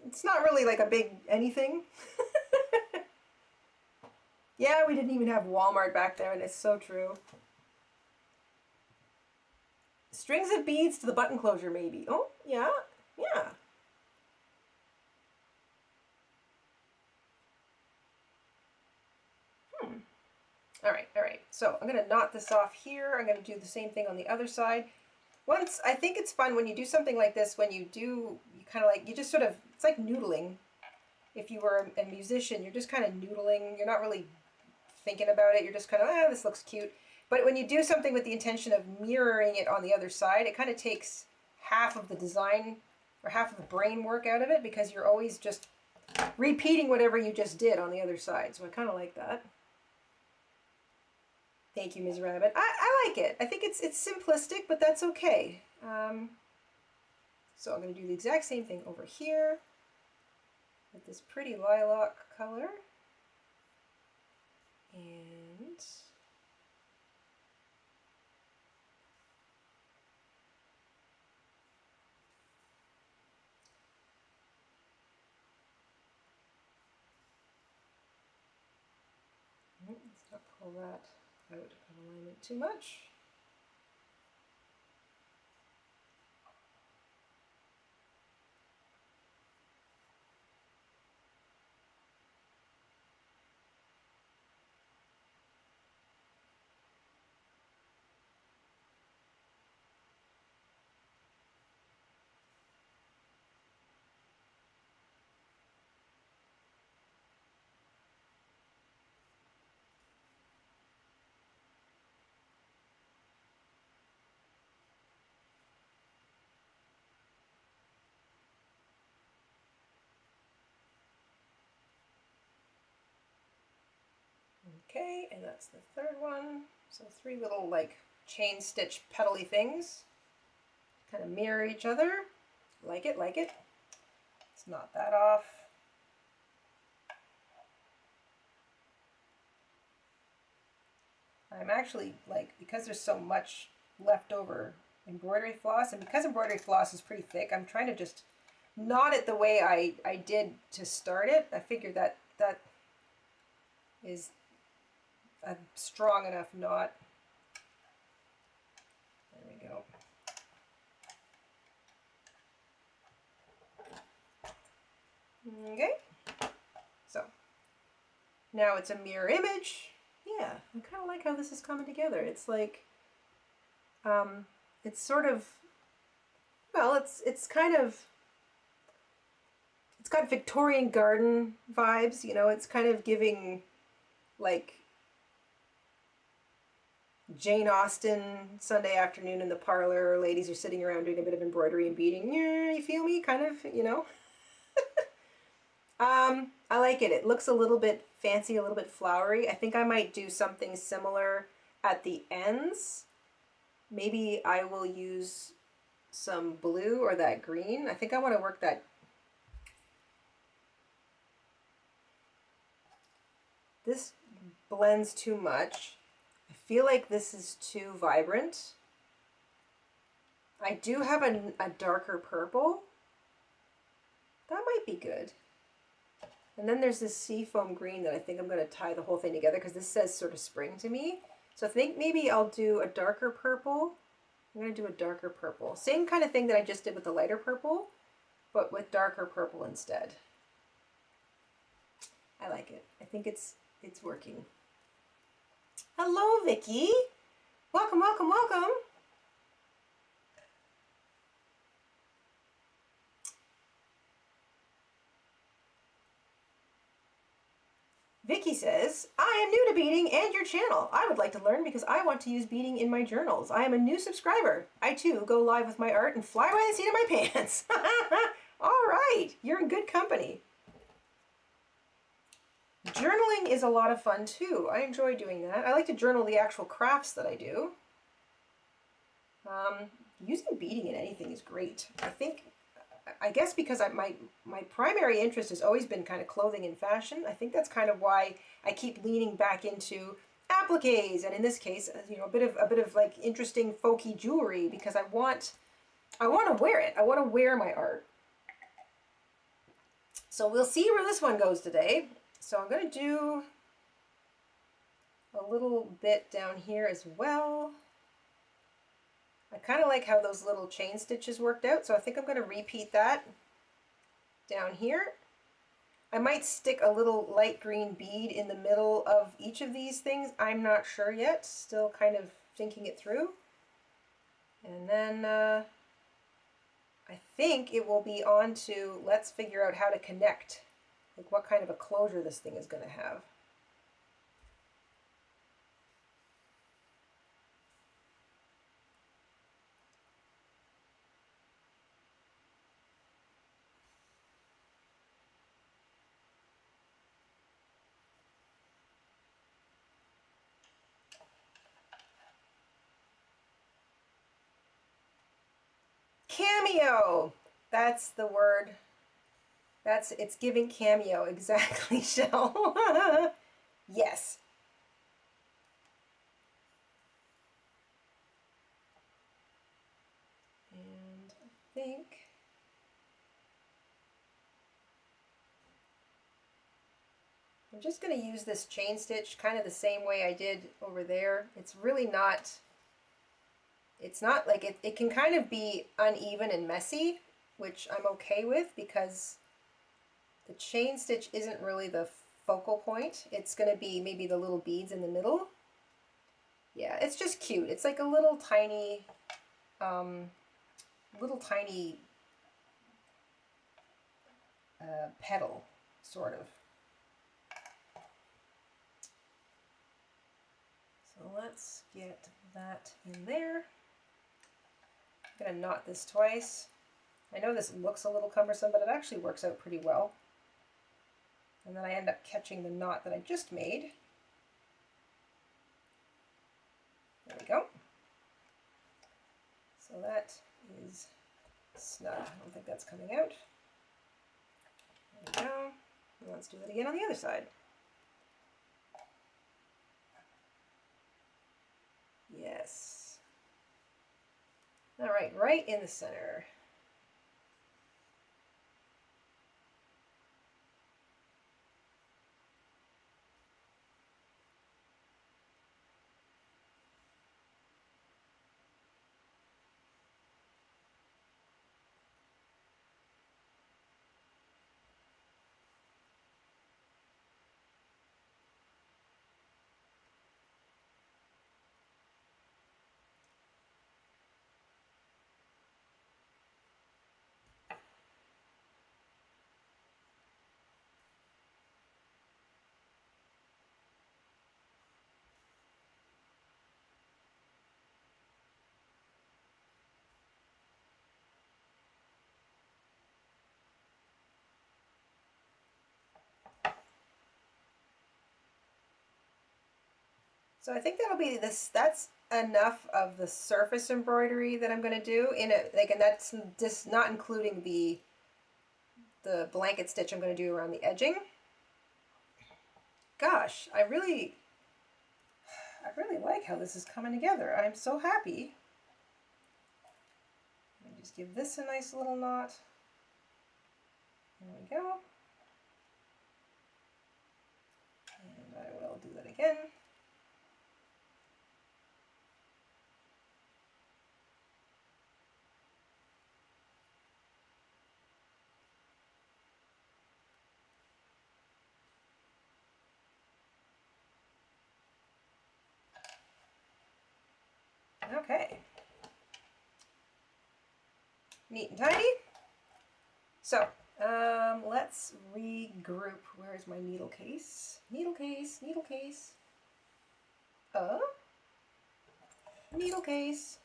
it's not really like a big anything. Yeah, we didn't even have Walmart back there, and it's so true. Strings of beads to the button closure, maybe. Oh, yeah, yeah. All right. So I'm gonna knot this off here. I'm gonna do the same thing on the other side. Once, I think it's fun when you do something like this, when you kind of like, you just sort of, it's like noodling. If you were a musician, you're just kind of noodling. You're not really thinking about it. You're just kind of, this looks cute. But when you do something with the intention of mirroring it on the other side, it kind of takes half of the design or half of the brain work out of it, because you're always just repeating whatever you just did on the other side. So I kind of like that. Thank you, Ms. Rabbit. I like it. I think it's simplistic, but that's okay. So I'm going to do the exact same thing over here with this pretty lilac color. And let's not pull that out of alignment too much. Okay, and that's the third one. So 3 little like chain stitch petally things. Kind of mirror each other. Like it, like it. Let's knot that off. I'm actually, like, because there's so much leftover embroidery floss, and because embroidery floss is pretty thick, I'm trying to just knot it the way I did to start it. I figured that that is a strong enough knot. There we go. Okay, so now it's a mirror image. Yeah, I kind of like how this is coming together. It's like, it's sort of, well, it's kind of, it's got Victorian garden vibes, you know, it's kind of giving like Jane Austen Sunday afternoon in the parlor, ladies are sitting around doing a bit of embroidery and beading. Yeah, you feel me? Kind of, you know. I like it. It looks a little bit fancy, a little bit flowery. I think I might do something similar at the ends. Maybe I will use some blue or that green. I think I want to work that. This blends too much. I feel like this is too vibrant. I do have a darker purple. That might be good. And then there's this seafoam green that I think I'm going to tie the whole thing together because this says sort of spring to me. So I think maybe I'll do a darker purple. I'm going to do a darker purple. Same kind of thing that I just did with the lighter purple, but with darker purple instead. I like it. I think it's working. Hello, Vicky. Welcome, welcome, welcome. Vicky says, I am new to beading and your channel. I would like to learn because I want to use beading in my journals. I am a new subscriber. I too go live with my art and fly by the seat of my pants. All right, you're in good company. Journaling is a lot of fun too. I enjoy doing that. I like to journal the actual crafts that I do. Using beading in anything is great. I guess because my primary interest has always been kind of clothing and fashion. I think that's kind of why I keep leaning back into appliques, and in this case, you know, a bit of like interesting folky jewelry, because I want to wear it. I want to wear my art. So we'll see where this one goes today. So I'm going to do a little bit down here as well. I kind of like how those little chain stitches worked out, so I think I'm going to repeat that down here. I might stick a little light green bead in the middle of each of these things. I'm not sure yet, still kind of thinking it through. And then I think it will be on to, let's figure out how to connect, like what kind of a closure this thing is going to have. Cameo! That's the word. It's giving cameo, exactly, Shell. Yes. And I think I'm just going to use this chain stitch kind of the same way I did over there. It's really not, it's not like it can kind of be uneven and messy, which I'm okay with because the chain stitch isn't really the focal point. It's going to be maybe the little beads in the middle. Yeah, it's just cute. It's like a little tiny petal, sort of. So let's get that in there. I'm going to knot this twice. I know this looks a little cumbersome, but it actually works out pretty well. And then I end up catching the knot that I just made. There we go. So that is snug. I don't think that's coming out. There we go. And let's do that again on the other side. Yes. right in the center. So I think that'll be this. That's enough of the surface embroidery that I'm going to do in it. Like, and that's just not including the blanket stitch I'm going to do around the edging. Gosh, I really like how this is coming together. I'm so happy. Let me just give this a nice little knot. There we go. And I will do that again. Okay. Neat and tidy. So, let's regroup. Where is my needle case? Needle case, needle case. Needle case.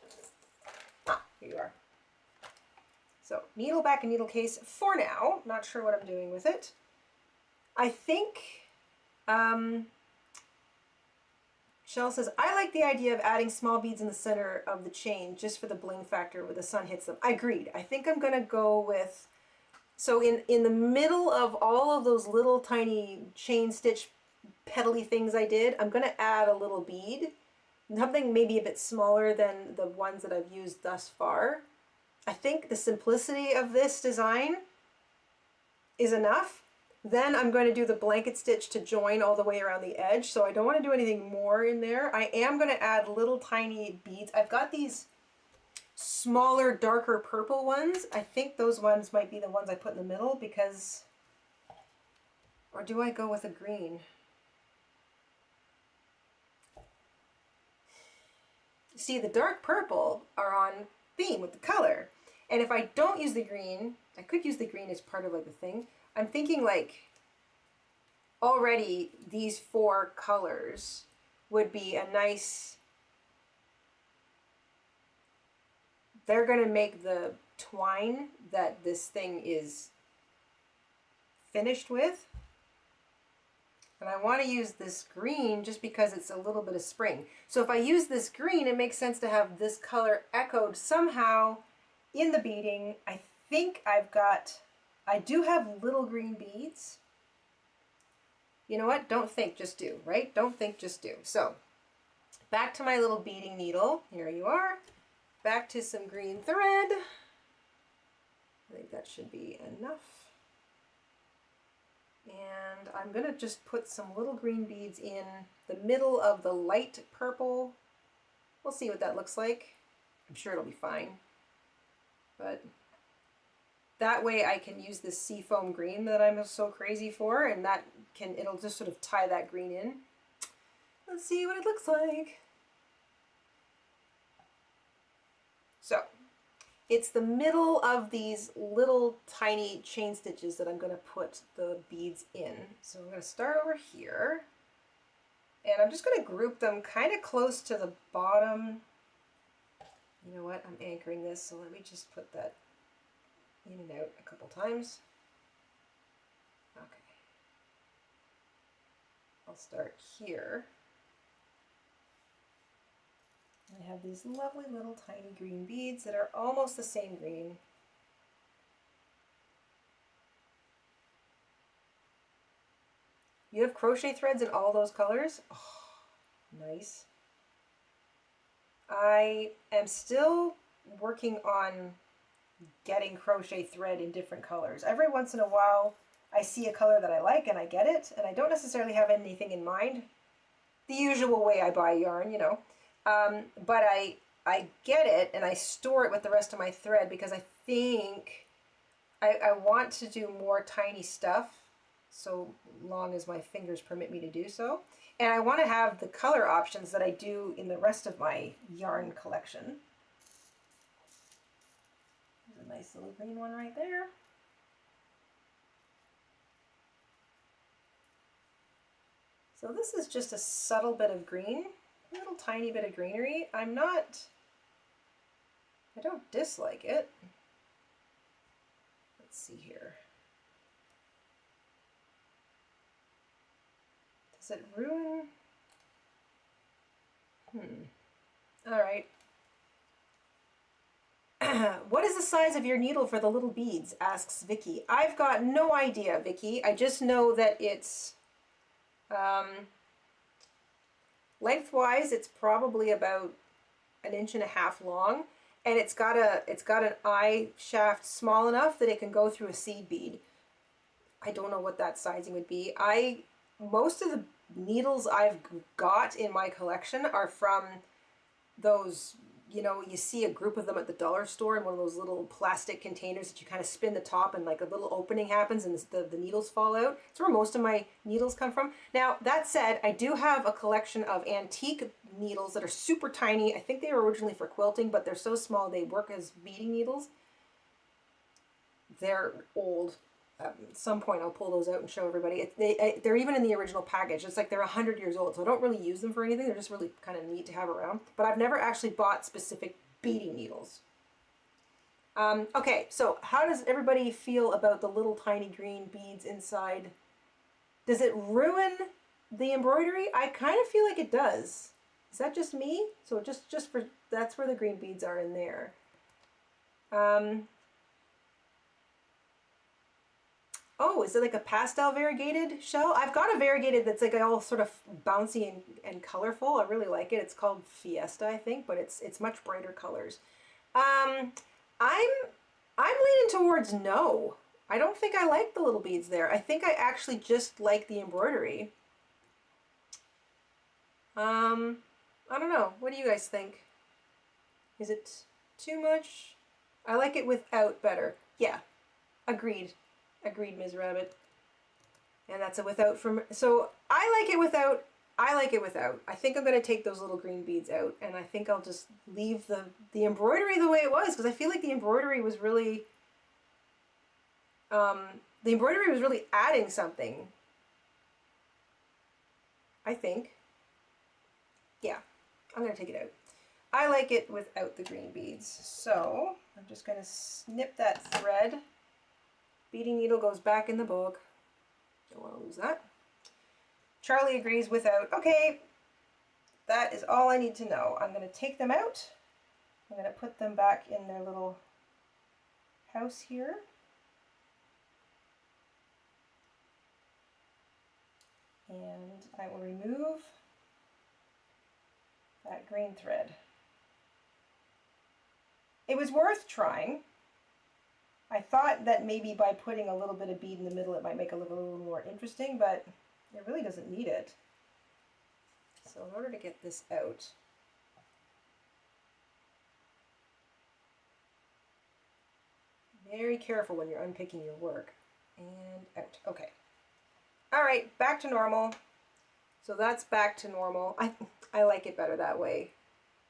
Ah, here you are. So, needle back and needle case for now. Not sure what I'm doing with it. I think, Shell says, I like the idea of adding small beads in the center of the chain just for the bling factor where the sun hits them. I agreed. I think I'm going to go with, so in the middle of all of those little tiny chain stitch petally things I did, I'm going to add a little bead. Something maybe a bit smaller than the ones that I've used thus far. I think the simplicity of this design is enough. Then I'm going to do the blanket stitch to join all the way around the edge, so I don't want to do anything more in there. I am going to add little tiny beads. I've got these smaller, darker purple ones. I think those ones might be the ones I put in the middle because, or do I go with a green? See, the dark purple are on theme with the color. And if I don't use the green, I could use the green as part of like the thing. I'm thinking like already these four colors would be a nice, they're going to make the twine that this thing is finished with. And I want to use this green just because it's a little bit of spring. So if I use this green, it makes sense to have this color echoed somehow in the beading. I think I do have little green beads. You know what? Don't think, just do, right? Don't think, just do. So back to my little beading needle. Here you are. Back to some green thread. I think that should be enough. And I'm going to just put some little green beads in the middle of the light purple. We'll see what that looks like. I'm sure it'll be fine. But that way I can use this seafoam green that I'm so crazy for, and it'll just sort of tie that green in. Let's see what it looks like. So, it's the middle of these little tiny chain stitches that I'm going to put the beads in. So I'm going to start over here, and I'm just going to group them kind of close to the bottom. You know what? I'm anchoring this, so let me just put that in and out a couple times. Okay. I'll start here. I have these lovely little tiny green beads that are almost the same green. You have crochet threads in all those colors? Oh, nice. I am still working on getting crochet thread in different colors. Every once in a while I see a color that I like and I get it, and I don't necessarily have anything in mind. The usual way I buy yarn, you know. But I get it and I store it with the rest of my thread because I think I want to do more tiny stuff so long as my fingers permit me to do so. And I want to have the color options that I do in the rest of my yarn collection. There's a nice little green one right there. So this is just a subtle bit of green, a little tiny bit of greenery. I don't dislike it. Let's see here. Does it ruin? All right. What is the size of your needle for the little beads? Asks Vicky. I've got no idea, Vicky. I just know that it's lengthwise, it's probably about 1.5 inches long, and it's got an eye shaft small enough that it can go through a seed bead. I don't know what that sizing would be. Most of the needles I've got in my collection are from those, you know, you see a group of them at the dollar store in one of those little plastic containers that you kind of spin the top and like a little opening happens and the needles fall out. That's where most of my needles come from. Now, that said, I do have a collection of antique needles that are super tiny. I think they were originally for quilting, but they're so small they work as beading needles. They're old. At some point I'll pull those out and show everybody. They're even in the original package. It's like they're 100 years old, so I don't really use them for anything. They're just really kind of neat to have around. But I've never actually bought specific beading needles. Okay, so how does everybody feel about the little tiny green beads inside? Does it ruin the embroidery? I kind of feel like it does. Is that just me? So just for, that's where the green beads are in there. Oh, is it like a pastel variegated shell? I've got a variegated that's like all sort of bouncy and colorful. I really like it. It's called Fiesta, I think, but it's much brighter colors. I'm leaning towards no. I don't think I like the little beads there. I think I actually just like the embroidery. I don't know. What do you guys think? Is it too much? I like it without better. Yeah, agreed. Agreed, Ms. Rabbit. And that's a without from, so I like it without, I like it without. I think I'm going to take those little green beads out, and I think I'll just leave the embroidery the way it was, because I feel like the embroidery was really, adding something. I think. Yeah, I'm going to take it out. I like it without the green beads. So I'm just going to snip that thread. Beading needle goes back in the book. Don't want to lose that. Charlie agrees without. Okay, that is all I need to know. I'm going to take them out. I'm going to put them back in their little house here. And I will remove that green thread. It was worth trying. I thought that maybe by putting a little bit of bead in the middle it might make it look a little more interesting, but it really doesn't need it. So in order to get this out, very careful when you're unpicking your work. And out. Okay. All right, back to normal. So that's back to normal. I like it better that way.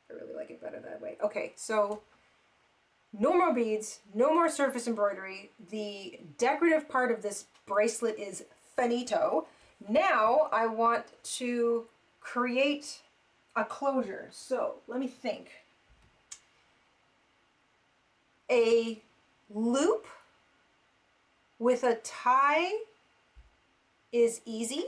I really like it better that way. Okay, so no more beads, no more surface embroidery. The decorative part of this bracelet is finito. Now I want to create a closure. So let me think. A loop with a tie is easy.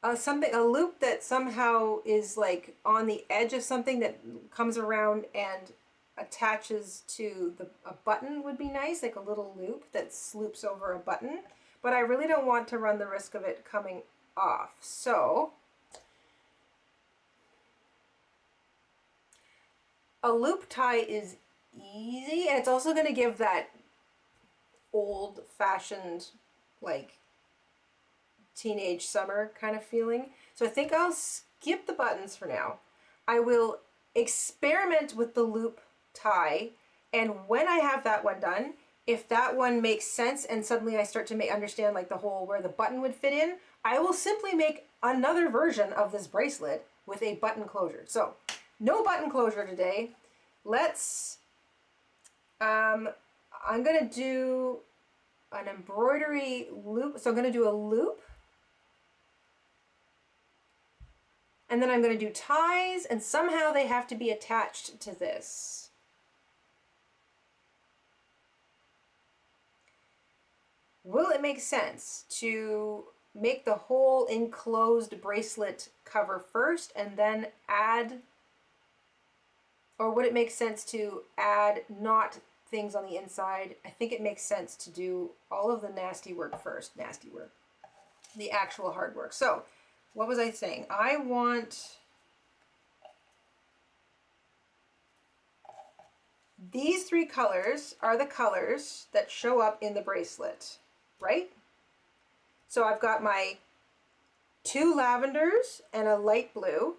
A loop that somehow is like on the edge of something that comes around and attaches to a button would be nice, like a little loop that sloops over a button. But I really don't want to run the risk of it coming off. So A loop tie is easy, and it's also going to give that old-fashioned, like, teenage summer kind of feeling. So I think I'll skip the buttons for now. I will experiment with the loop tie, and when I have that one done, if that one makes sense and suddenly I start to understand like the whole where the button would fit in, I will simply make another version of this bracelet with a button closure. So no button closure today. Let's, I'm gonna do an embroidery loop. So I'm gonna do a loop, and then I'm gonna do ties, and somehow they have to be attached to this. Will it make sense to make the whole enclosed bracelet cover first and then add, or would it make sense to add knot things on the inside? I think it makes sense to do all of the nasty work first. Nasty work. The actual hard work. So, what was I saying? I want these three colors are the colors that show up in the bracelet, right? So I've got my 2 lavenders and a light blue,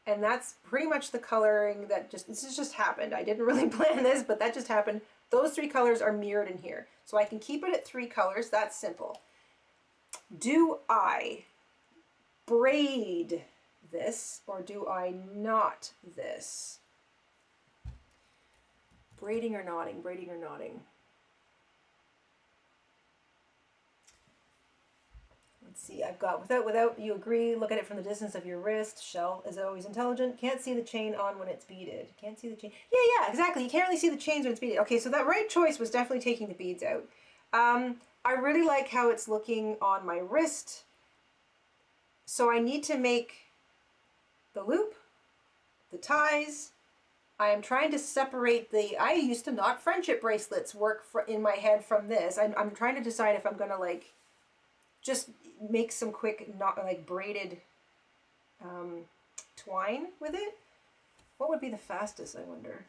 and that's pretty much the coloring that this has just happened. I didn't really plan this, but that just happened. Those 3 colors are mirrored in here. So I can keep it at 3 colors, that's simple. Do I braid this or do I knot this? Braiding or knotting, braiding or knotting. Let's see, I've got without you agree, look at it from the distance of your wrist. Shell is always intelligent. Can't see the chain on when it's beaded. Can't see the chain. Yeah, exactly. You can't really see the chains when it's beaded. Okay, so that right choice was definitely taking the beads out. I really like how it's looking on my wrist. So I need to make the loop, the ties. I am trying to separate I used to knot friendship bracelets work in my head from this. I'm trying to decide if I'm gonna like just make some quick braided twine with it. What would be the fastest, I wonder?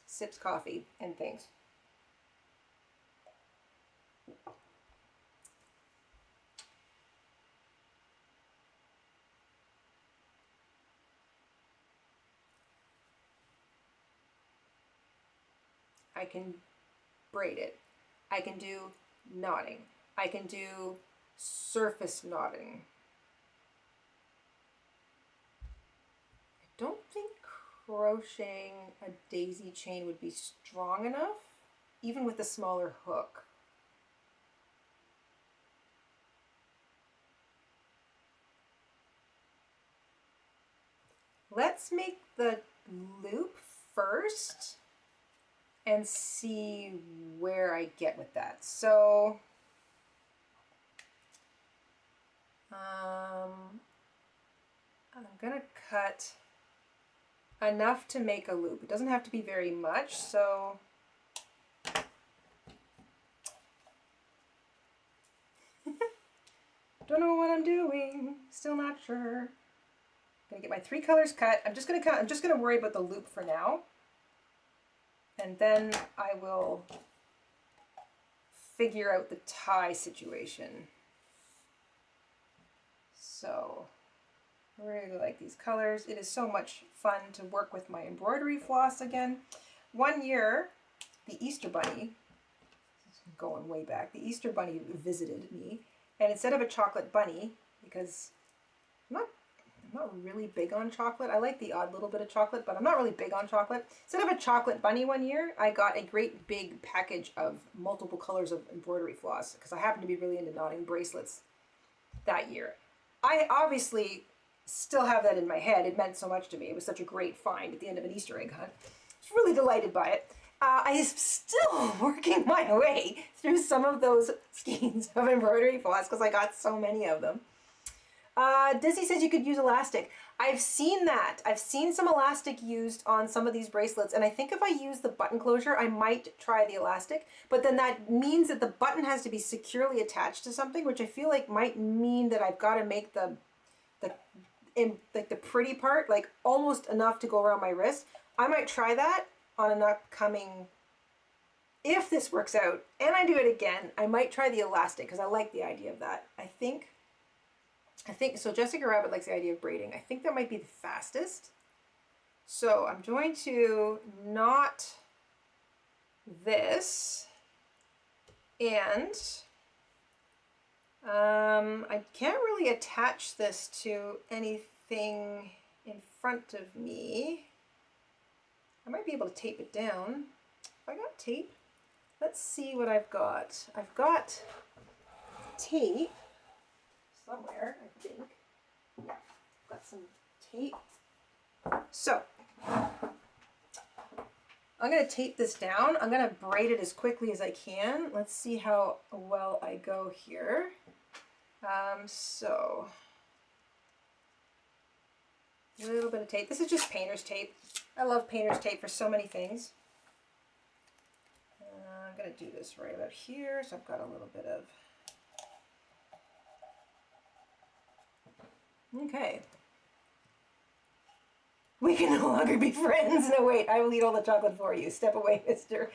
Sips coffee and things. I can braid it. I can do knotting. I can do surface knotting. I don't think crocheting a daisy chain would be strong enough, even with the smaller hook. Let's make the loop first and see where I get with that. So, I'm gonna cut enough to make a loop. It doesn't have to be very much, so don't know what I'm doing, still not sure. I'm gonna get my 3 colors cut. I'm just gonna worry about the loop for now. And then I will figure out the tie situation. So, I really like these colors. It is so much fun to work with my embroidery floss again. One year, the Easter Bunny, going way back, the Easter Bunny visited me, and instead of a chocolate bunny, because I'm not really big on chocolate. I like the odd little bit of chocolate, but I'm not really big on chocolate. Instead of a chocolate bunny one year, I got a great big package of multiple colors of embroidery floss because I happened to be really into knotting bracelets that year. I obviously still have that in my head. It meant so much to me. It was such a great find at the end of an Easter egg hunt. I was really delighted by it. I am still working my way through some of those skeins of embroidery floss because I got so many of them. Dizzy says you could use elastic. I've seen that. I've seen some elastic used on some of these bracelets, and I think if I use the button closure, I might try the elastic, but then that means that the button has to be securely attached to something, which I feel like might mean that I've got to make the in like the pretty part, like almost enough to go around my wrist. I might try that on an upcoming, if this works out and I do it again, I might try the elastic because I like the idea of that. I think so. Jessica Rabbit likes the idea of braiding. I think that might be the fastest. So I'm going to knot this, and I can't really attach this to anything in front of me. I might be able to tape it down. If I got tape, let's see what I've got. I've got tape somewhere, I think. Yeah, I've got some tape. So I'm going to tape this down. I'm going to braid it as quickly as I can. Let's see how well I go here. So a little bit of tape. This is just painter's tape. I love painter's tape for so many things. I'm going to do this right about here. So I've got a little bit of... Okay. We can no longer be friends. No, wait, I will eat all the chocolate for you. Step away, mister.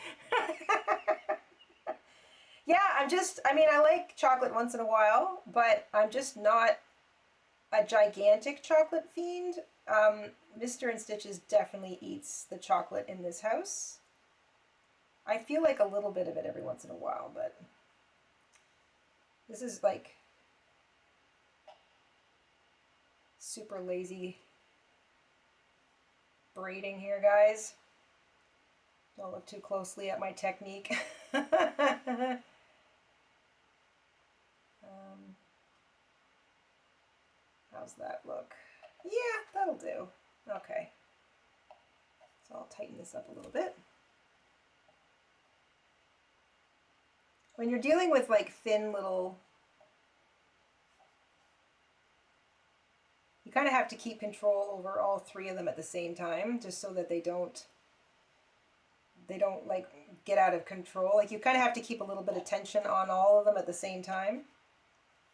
Yeah, I mean, I like chocolate once in a while, but I'm just not a gigantic chocolate fiend. Mr. InStitches definitely eats the chocolate in this house. I feel like a little bit of it every once in a while, but this is like super lazy braiding here, guys. Don't look too closely at my technique. How's that look? Yeah, that'll do. Okay. So I'll tighten this up a little bit. When you're dealing with like thin little, you kind of have to keep control over all three of them at the same time, just so that they don't like get out of control. Like you kind of have to keep a little bit of tension on all of them at the same time.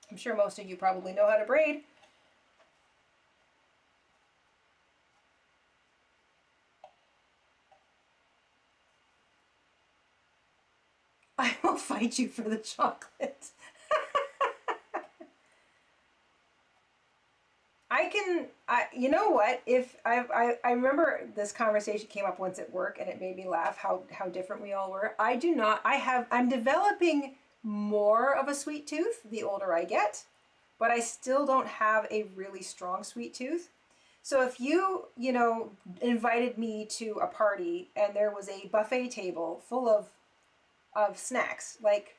I'm sure most of you probably know how to braid. I will fight you for the chocolate. You know what? If I remember this conversation came up once at work and it made me laugh how different we all were. I'm developing more of a sweet tooth the older I get, but I still don't have a really strong sweet tooth. So if you invited me to a party and there was a buffet table full of snacks, like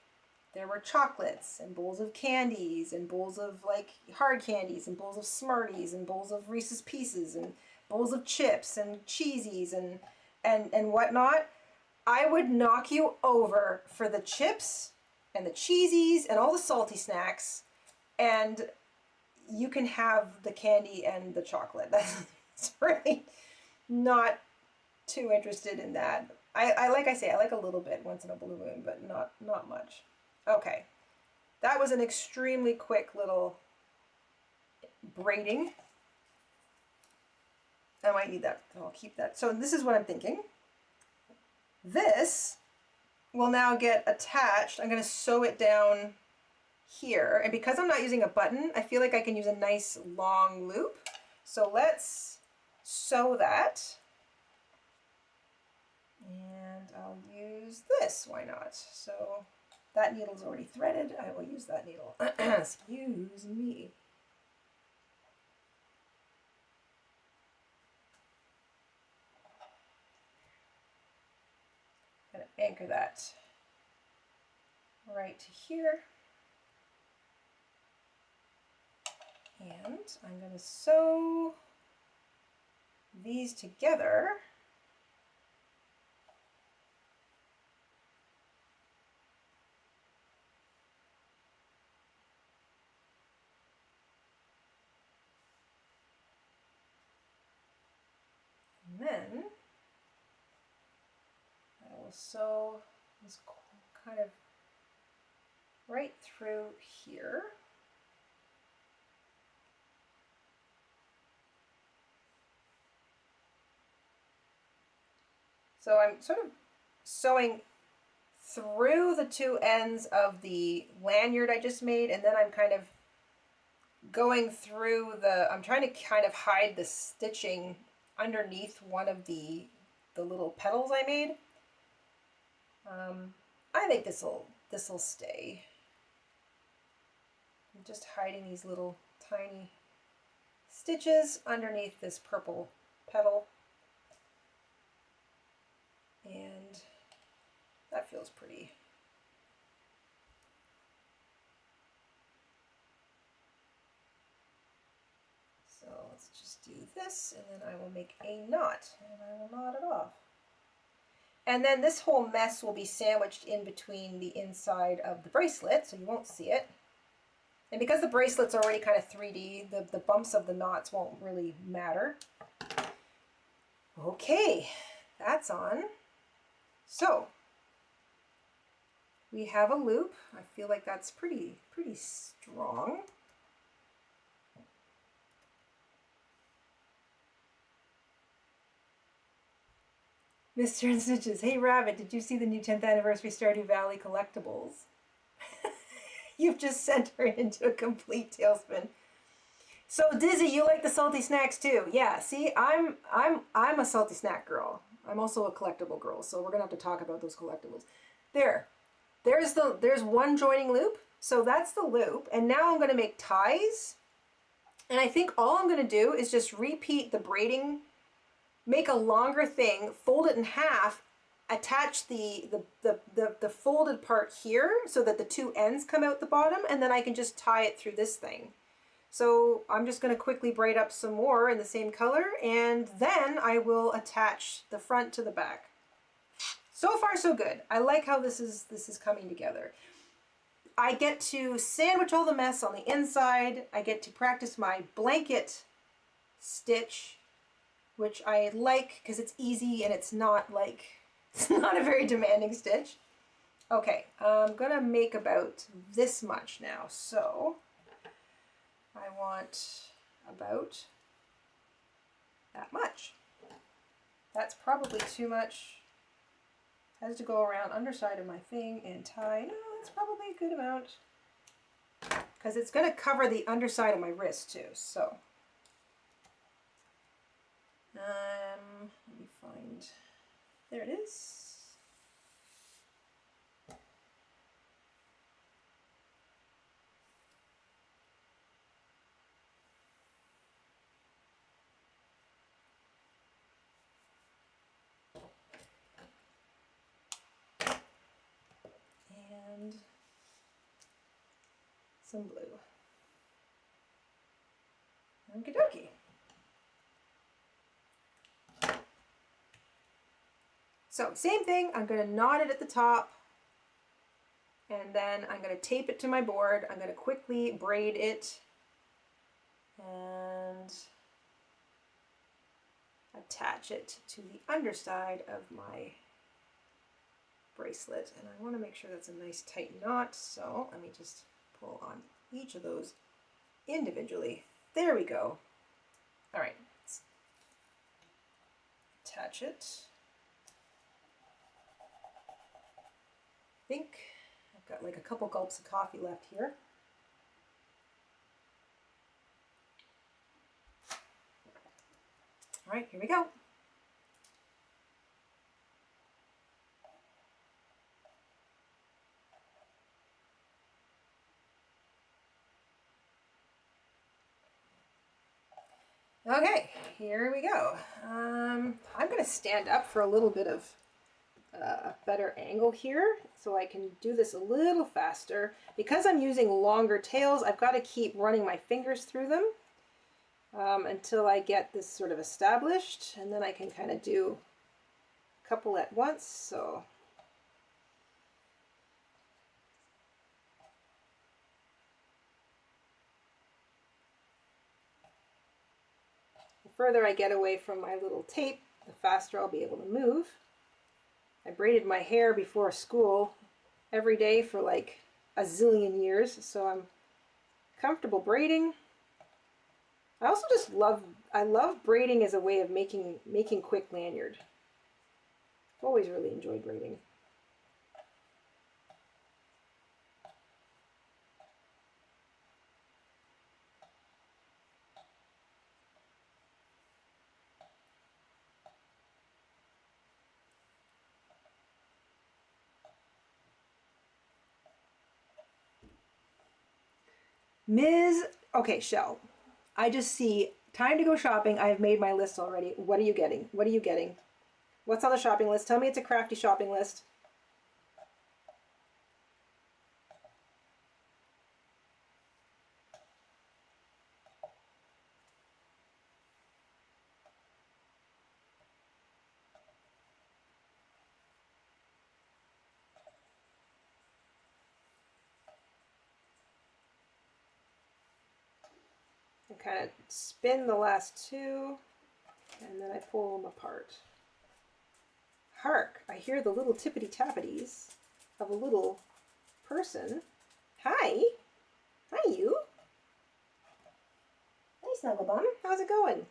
there were chocolates and bowls of candies and bowls of like hard candies and bowls of Smarties and bowls of Reese's Pieces and bowls of chips and cheesies and whatnot, I would knock you over for the chips and the cheesies and all the salty snacks, and you can have the candy and the chocolate. That's really not too interested in that. I like I say, I like a little bit once in a blue moon, but not much. Okay, that was an extremely quick little braiding. I might need that, so I'll keep that. So this is what I'm thinking. This will now get attached. I'm going to sew it down here, and because I'm not using a button, I feel like I can use a nice long loop. So let's sew that. And I'll use this, why not? So that needle's already threaded. I will use that needle. Excuse me. I'm going to anchor that right to here. And I'm going to sew these together. And then I will sew this kind of right through here. So I'm sort of sewing through the two ends of the lanyard I just made, and then I'm kind of going through I'm trying to kind of hide the stitching underneath one of the little petals I made. I think this'll stay. I'm just hiding these little tiny stitches underneath this purple petal, and that feels pretty. So let's just do this, and then I will make a knot, and I will knot it off. And then this whole mess will be sandwiched in between the inside of the bracelet, so you won't see it. And because the bracelet's already kind of 3D, the bumps of the knots won't really matter. Okay, that's on. So we have a loop. I feel like that's pretty strong. Mr. InStitches, hey Rabbit, did you see the new 10th anniversary Stardew Valley collectibles? You've just sent her into a complete tailspin. So Dizzy, you like the salty snacks too? Yeah. See, I'm a salty snack girl. I'm also a collectible girl. So we're gonna have to talk about those collectibles. There's one joining loop. So that's the loop, and now I'm gonna make ties. And I think all I'm gonna do is just repeat the braiding. Make a longer thing, fold it in half, attach the folded part here so that the two ends come out the bottom, and then I can just tie it through this thing. So I'm just going to quickly braid up some more in the same color, and then I will attach the front to the back. So far so good. I like how this is coming together. I get to sandwich all the mess on the inside. I get to practice my blanket stitch, which I like because it's easy and it's not a very demanding stitch. Okay, I'm gonna make about this much now. So I want about that much. That's probably too much. Has to go around underside of my thing and tie. No, that's probably a good amount because it's gonna cover the underside of my wrist too. So. Let me find, there it is. And some blue. Okie dokie. So same thing, I'm going to knot it at the top, and then I'm going to tape it to my board. I'm going to quickly braid it and attach it to the underside of my bracelet. And I want to make sure that's a nice tight knot, so let me just pull on each of those individually. There we go. All right, let's attach it. I think I've got like a couple gulps of coffee left here. All right, here we go. Okay, here we go. I'm going to stand up for a little bit of a better angle here so I can do this a little faster. Because I'm using longer tails, I've got to keep running my fingers through them until I get this sort of established, and then I can kind of do a couple at once. So the further I get away from my little tape, the faster I'll be able to move. I braided my hair before school every day for like a zillion years, so I'm comfortable braiding. I also just love braiding as a way of making quick lanyard. Always really enjoyed braiding. Ms. Okay, Shell. I just see time to go shopping. I have made my list already. What are you getting? What are you getting? What's on the shopping list? Tell me it's a crafty shopping list. And kind of spin the last two, and then I pull them apart. Hark! I hear the little tippity tappities of a little person. Hi! Hi, you! Hi, Snugglebum. How's it going?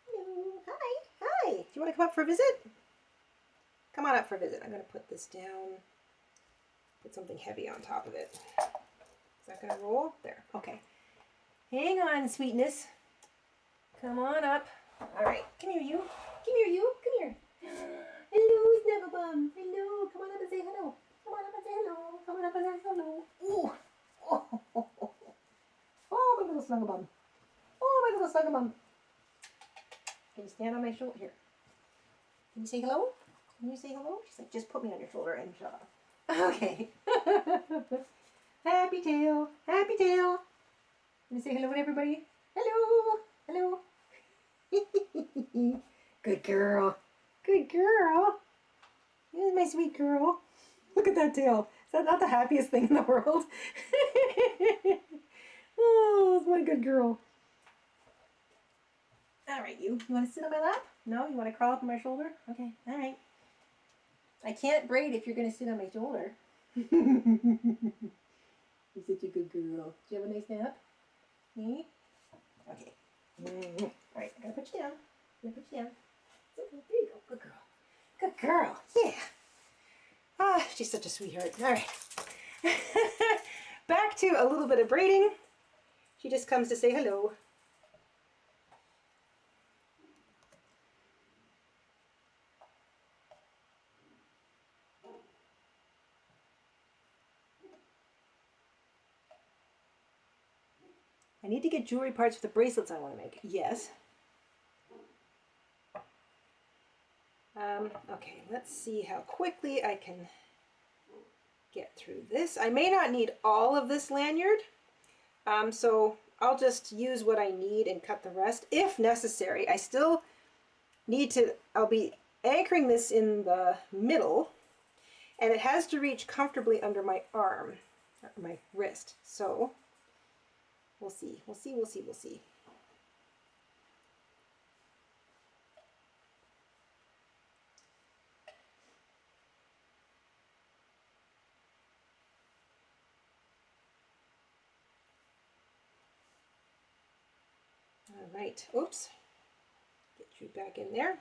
Hello. Hi! Hi! Do you want to come up for a visit? Come on up for a visit. I'm going to put this down. Put something heavy on top of it. Is that going to roll? There. Okay. Hang on, sweetness. Come on up. All right. Come here, you. Come here, you. Come here. Hello, Snugglebum. Hello. Come on up and say hello. Come on up and say hello. Come on up and say hello. Ooh. Oh, oh, oh, oh. Oh, my little Snugglebum. Oh, my little Snugglebum. Can you stand on my shoulder? Here. Can you say hello? Can you say hello? She's like, just put me on your shoulder and shut up. Okay. Happy tail. Happy tail. Can you say hello to everybody? Hello. Hello. Good girl. Good girl. Here's my sweet girl. Look at that tail. Is that not the happiest thing in the world? Oh, it's my good girl. All right, you. You want to sit on my lap? No? You want to crawl up on my shoulder? Okay. All right. I can't braid if you're going to sit on my shoulder. You're such a good girl. Do you have a nice nap? Me? Okay. All right, I'm going to put you down. I'm going to put you down. Okay, there you go. Good girl. Good girl. Yeah. Ah, she's such a sweetheart. All right. Back to a little bit of braiding. She just comes to say hello. I need to get jewelry parts for the bracelets I want to make. Yes. Okay, let's see how quickly I can get through this. I may not need all of this lanyard, so I'll just use what I need and cut the rest if necessary. I still need to, I'll be anchoring this in the middle, and it has to reach comfortably under my arm, or my wrist, so we'll see, we'll see, we'll see, we'll see. All right, oops, get you back in there.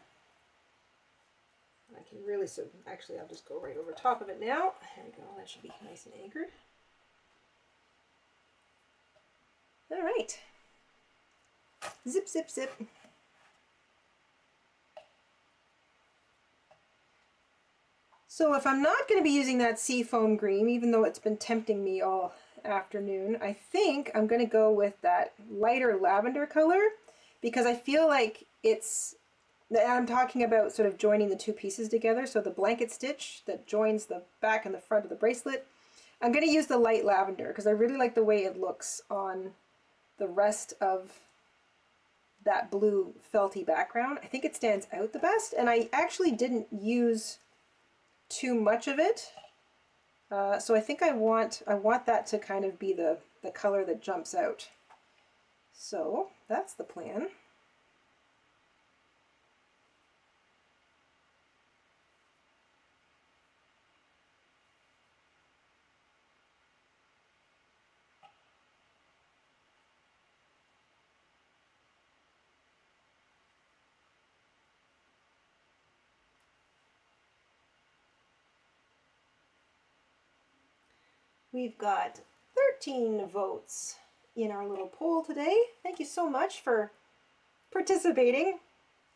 I can really, so actually I'll just go right over top of it now. There we go, that should be nice and anchored. All right, zip, zip, zip. So if I'm not going to be using that seafoam green, even though it's been tempting me all afternoon, I think I'm going to go with that lighter lavender color because I feel like it's, I'm talking about sort of joining the two pieces together. So the blanket stitch that joins the back and the front of the bracelet, I'm going to use the light lavender because I really like the way it looks on the rest of that blue felty background. I think it stands out the best, and I actually didn't use too much of it, so I think I want that to kind of be the color that jumps out. So that's the plan. We've got 13 votes in our little poll today. Thank you so much for participating.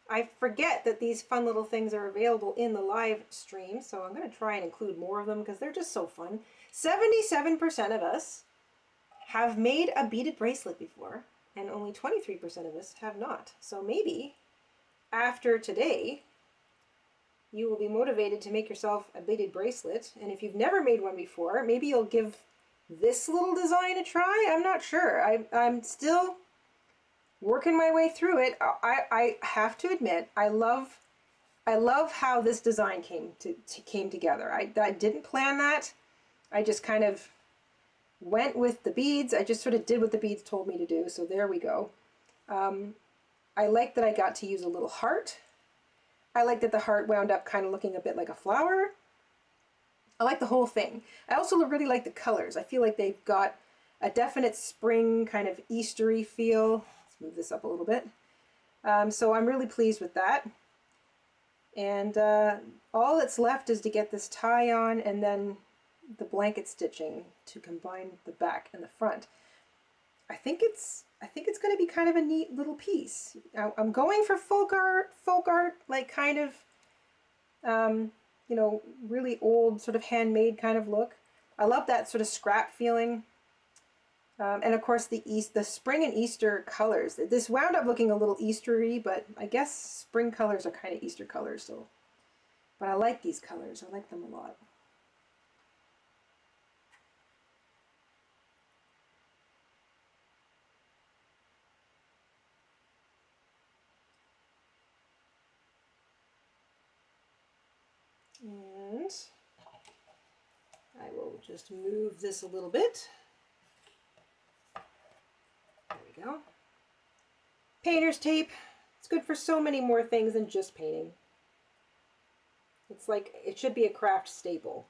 I forget that these fun little things are available in the live stream, so I'm going to try and include more of them because they're just so fun. 77% of us have made a beaded bracelet before, and only 23% of us have not. So maybe after today, you will be motivated to make yourself a beaded bracelet, and if you've never made one before, maybe you'll give this little design a try. I'm not sure. I'm still working my way through it. I have to admit, I love how this design came together. I didn't plan that. I just kind of went with the beads. I just sort of did what the beads told me to do. So there we go. I like that I got to use a little heart. I like that the heart wound up kind of looking a bit like a flower. I like the whole thing. I also really like the colors. I feel like they've got a definite spring kind of Eastery feel. Let's move this up a little bit. So I'm really pleased with that. And all that's left is to get this tie on and then the blanket stitching to combine the back and the front. I think it's going to be kind of a neat little piece. I'm going for folk art, like kind of, you know, really old sort of handmade kind of look. I love that sort of scrap feeling. And of course the spring and Easter colors. This wound up looking a little Eastery, but I guess spring colors are kind of Easter colors. So, but I like these colors. I like them a lot. And I will just move this a little bit. There we go. Painter's tape. It's good for so many more things than just painting. It's like, it should be a craft staple.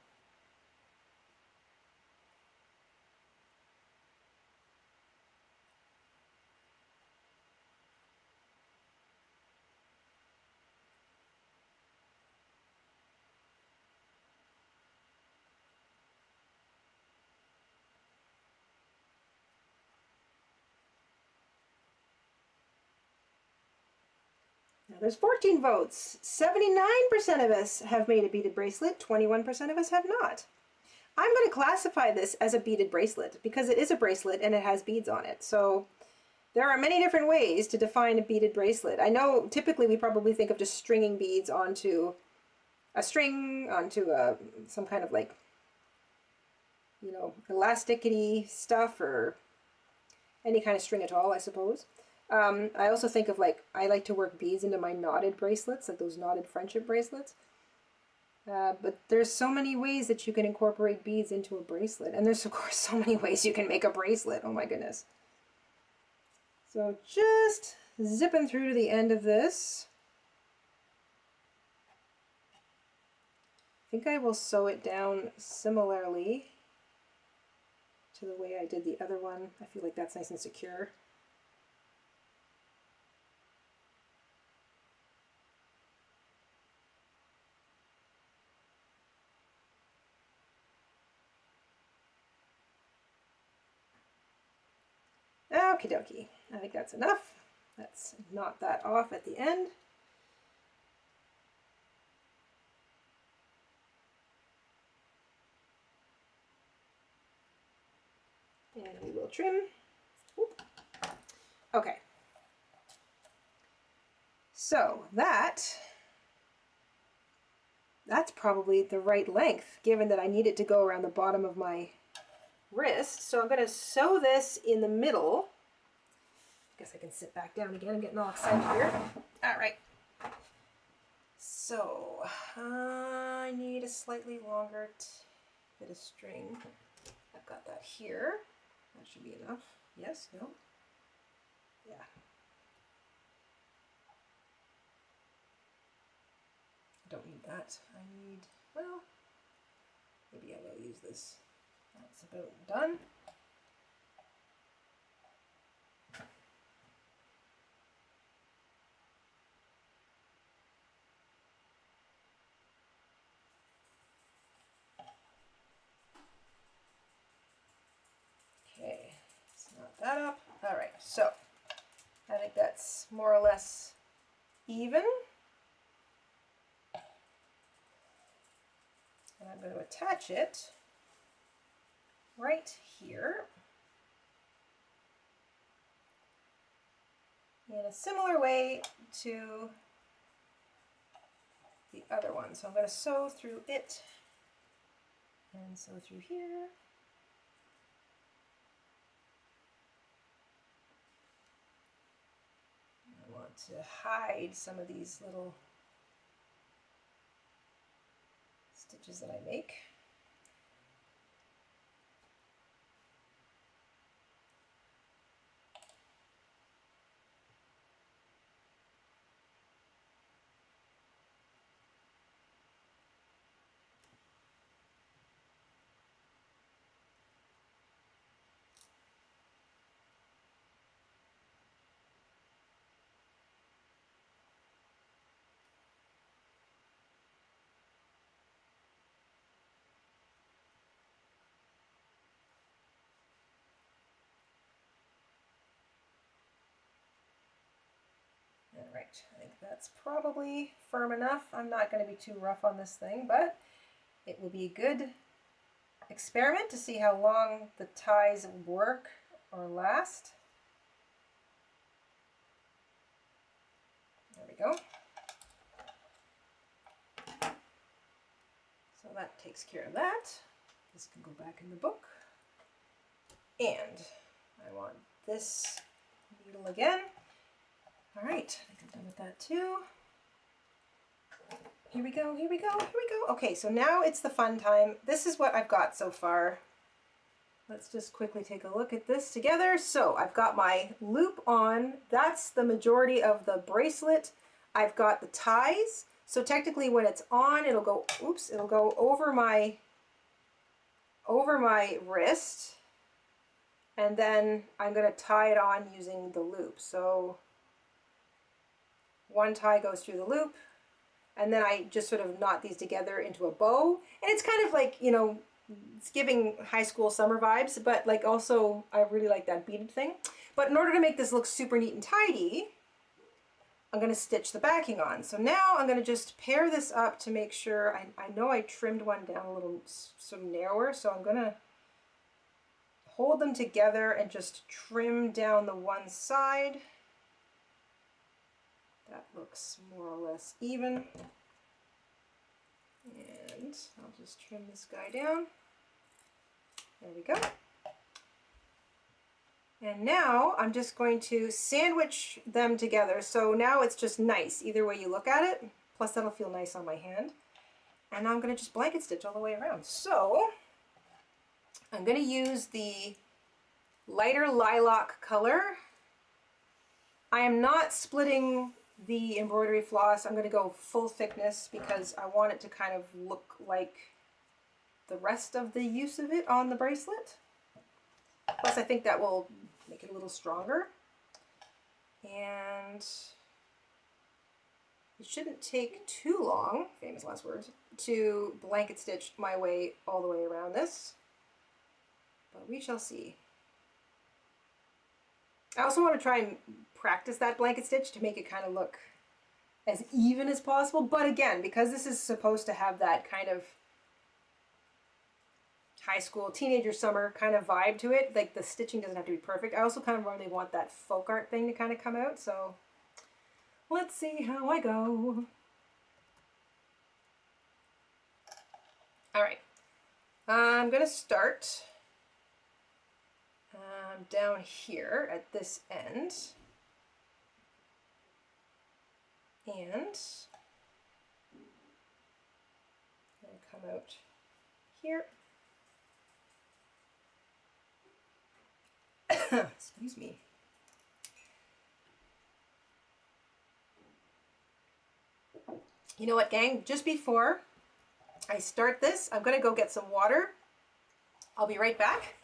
Now there's 14 votes. 79% of us have made a beaded bracelet. 21% of us have not. I'm going to classify this as a beaded bracelet because it is a bracelet and it has beads on it. So there are many different ways to define a beaded bracelet. I know typically we probably think of just stringing beads onto a string, onto some kind of like, you know, elasticy stuff or any kind of string at all, I suppose. I also think of like, I like to work beads into my knotted bracelets, like those knotted friendship bracelets. But there's so many ways that you can incorporate beads into a bracelet. And there's of course so many ways you can make a bracelet. Oh my goodness. So just zipping through to the end of this. I think I will sew it down similarly to the way I did the other one. I feel like that's nice and secure. Okie dokie. I think that's enough. Let's knot that off at the end. And we will trim. Whoop. Okay. So that's probably the right length, given that I need it to go around the bottom of my wrist. So I'm going to sew this in the middle. I guess I can sit back down again. I'm getting all excited here. All right. So I need a slightly longer bit of string. I've got that here. That should be enough. Yes? No? Yeah. I don't need that. I need, well, maybe I will use this. That's about done. I think that's more or less even. And I'm going to attach it right here in a similar way to the other one. So I'm going to sew through it and sew through here. I want to hide some of these little stitches that I make. All right, I think that's probably firm enough. I'm not going to be too rough on this thing, but it will be a good experiment to see how long the ties work or last. There we go. So that takes care of that. This can go back in the book. And I want this needle again. All right, I think I'm done with that too. Here we go, here we go, here we go. Okay, so now it's the fun time. This is what I've got so far. Let's just quickly take a look at this together. So I've got my loop on. That's the majority of the bracelet. I've got the ties. So technically when it's on, it'll go, oops, it'll go over my wrist. And then I'm going to tie it on using the loop. So one tie goes through the loop, and then I just sort of knot these together into a bow. And it's kind of like, you know, it's giving high school summer vibes, but like also I really like that beaded thing. But in order to make this look super neat and tidy, I'm going to stitch the backing on. So now I'm going to just pair this up to make sure, I know I trimmed one down a little sort of narrower, so I'm going to hold them together and just trim down the one side. That looks more or less even. And I'll just trim this guy down. There we go. And now I'm just going to sandwich them together. So now it's just nice, either way you look at it. Plus that'll feel nice on my hand. And now I'm going to just blanket stitch all the way around. So I'm going to use the lighter lilac color. I am not splitting the embroidery floss. I'm going to go full thickness because I want it to kind of look like the rest of the use of it on the bracelet. Plus I think that will make it a little stronger. And it shouldn't take too long, famous last words, to blanket stitch my way all the way around this. But we shall see. I also want to try and practice that blanket stitch to make it kind of look as even as possible. But again, because this is supposed to have that kind of high school, teenager summer kind of vibe to it, like the stitching doesn't have to be perfect. I also kind of really want that folk art thing to kind of come out. So let's see how I go. All right, I'm going to start down here at this end, and I'm going to come out here. Excuse me. You know what, gang? Just before I start this, I'm going to go get some water. I'll be right back.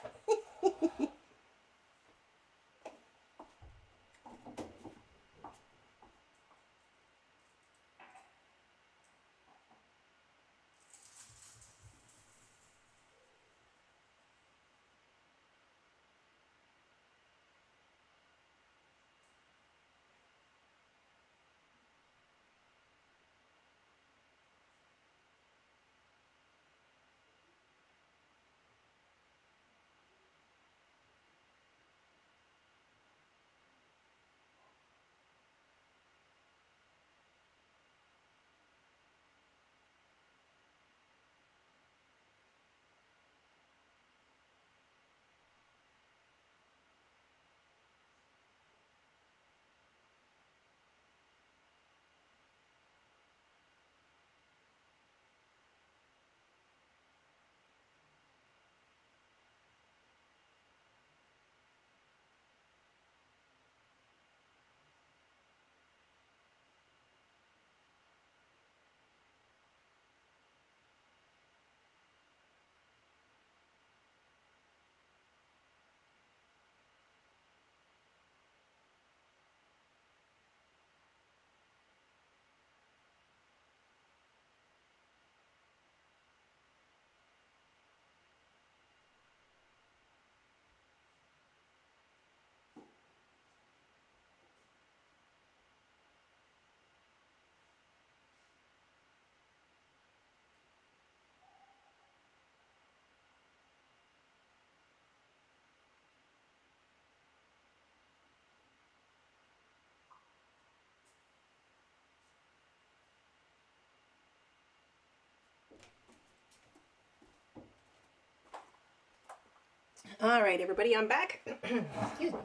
All right, everybody, I'm back. Excuse me.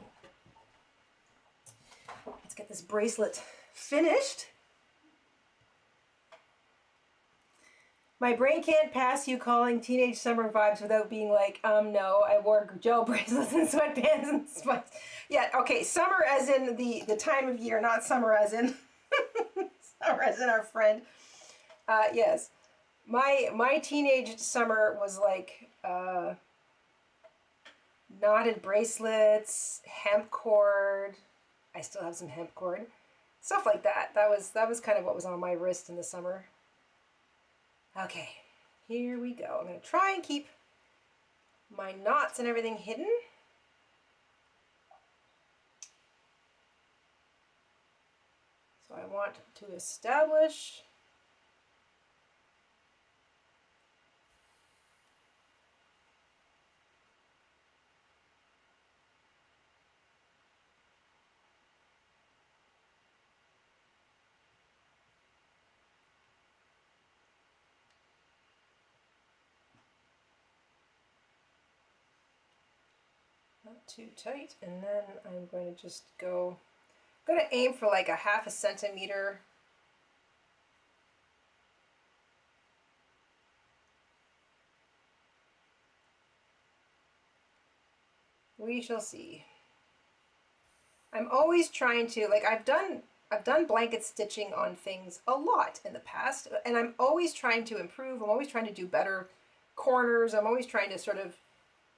Let's get this bracelet finished. My brain can't pass you calling teenage summer vibes without being like, no, I wore gel bracelets and sweatpants and sweats. Yeah, okay, summer as in the time of year, not summer as in summer as in our friend. Yes, my teenage summer was like knotted bracelets, hemp cord. I still have some hemp cord, stuff like that. That was kind of what was on my wrist in the summer. Okay, here we go. I'm going to try and keep my knots and everything hidden. So I want to establish not too tight, and then I'm going to just go, I'm going to aim for like a 1/2 centimeter. We shall see. I'm always trying to, like, I've done blanket stitching on things a lot in the past, and I'm always trying to improve. I'm always trying to do better corners. I'm always trying to sort of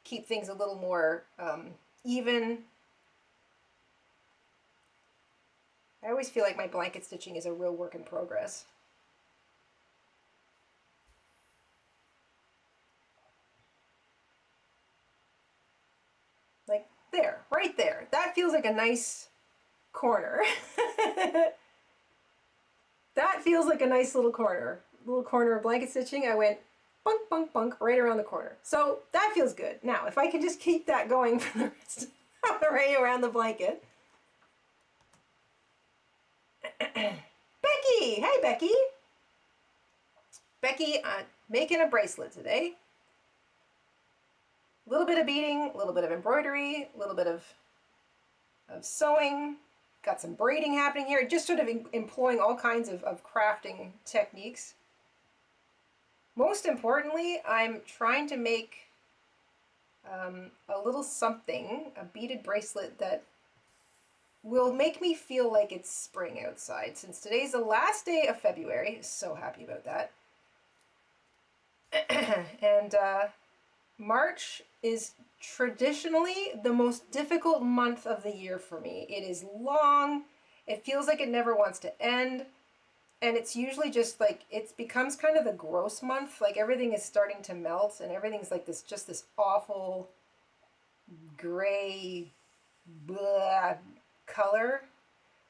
keep things a little more even. I always feel like my blanket stitching is a real work in progress. Like there, right there. That feels like a nice corner. That feels like a nice little corner. Little corner of blanket stitching. I went bunk, bunk, bunk right around the corner. So that feels good. Now, if I can just keep that going for the rest of the way around the blanket. Becky! Hey, Becky! Becky, making a bracelet today. A little bit of beading, a little bit of embroidery, a little bit of sewing. Got some braiding happening here. Just sort of employing all kinds of crafting techniques. Most importantly, I'm trying to make a little something, a beaded bracelet that will make me feel like it's spring outside. Since today's the last day of February, so happy about that. And March is traditionally the most difficult month of the year for me. It is long, it feels like it never wants to end, and it's usually just like, it becomes kind of the gross month, like everything is starting to melt and everything's like this, just this awful gray blah color.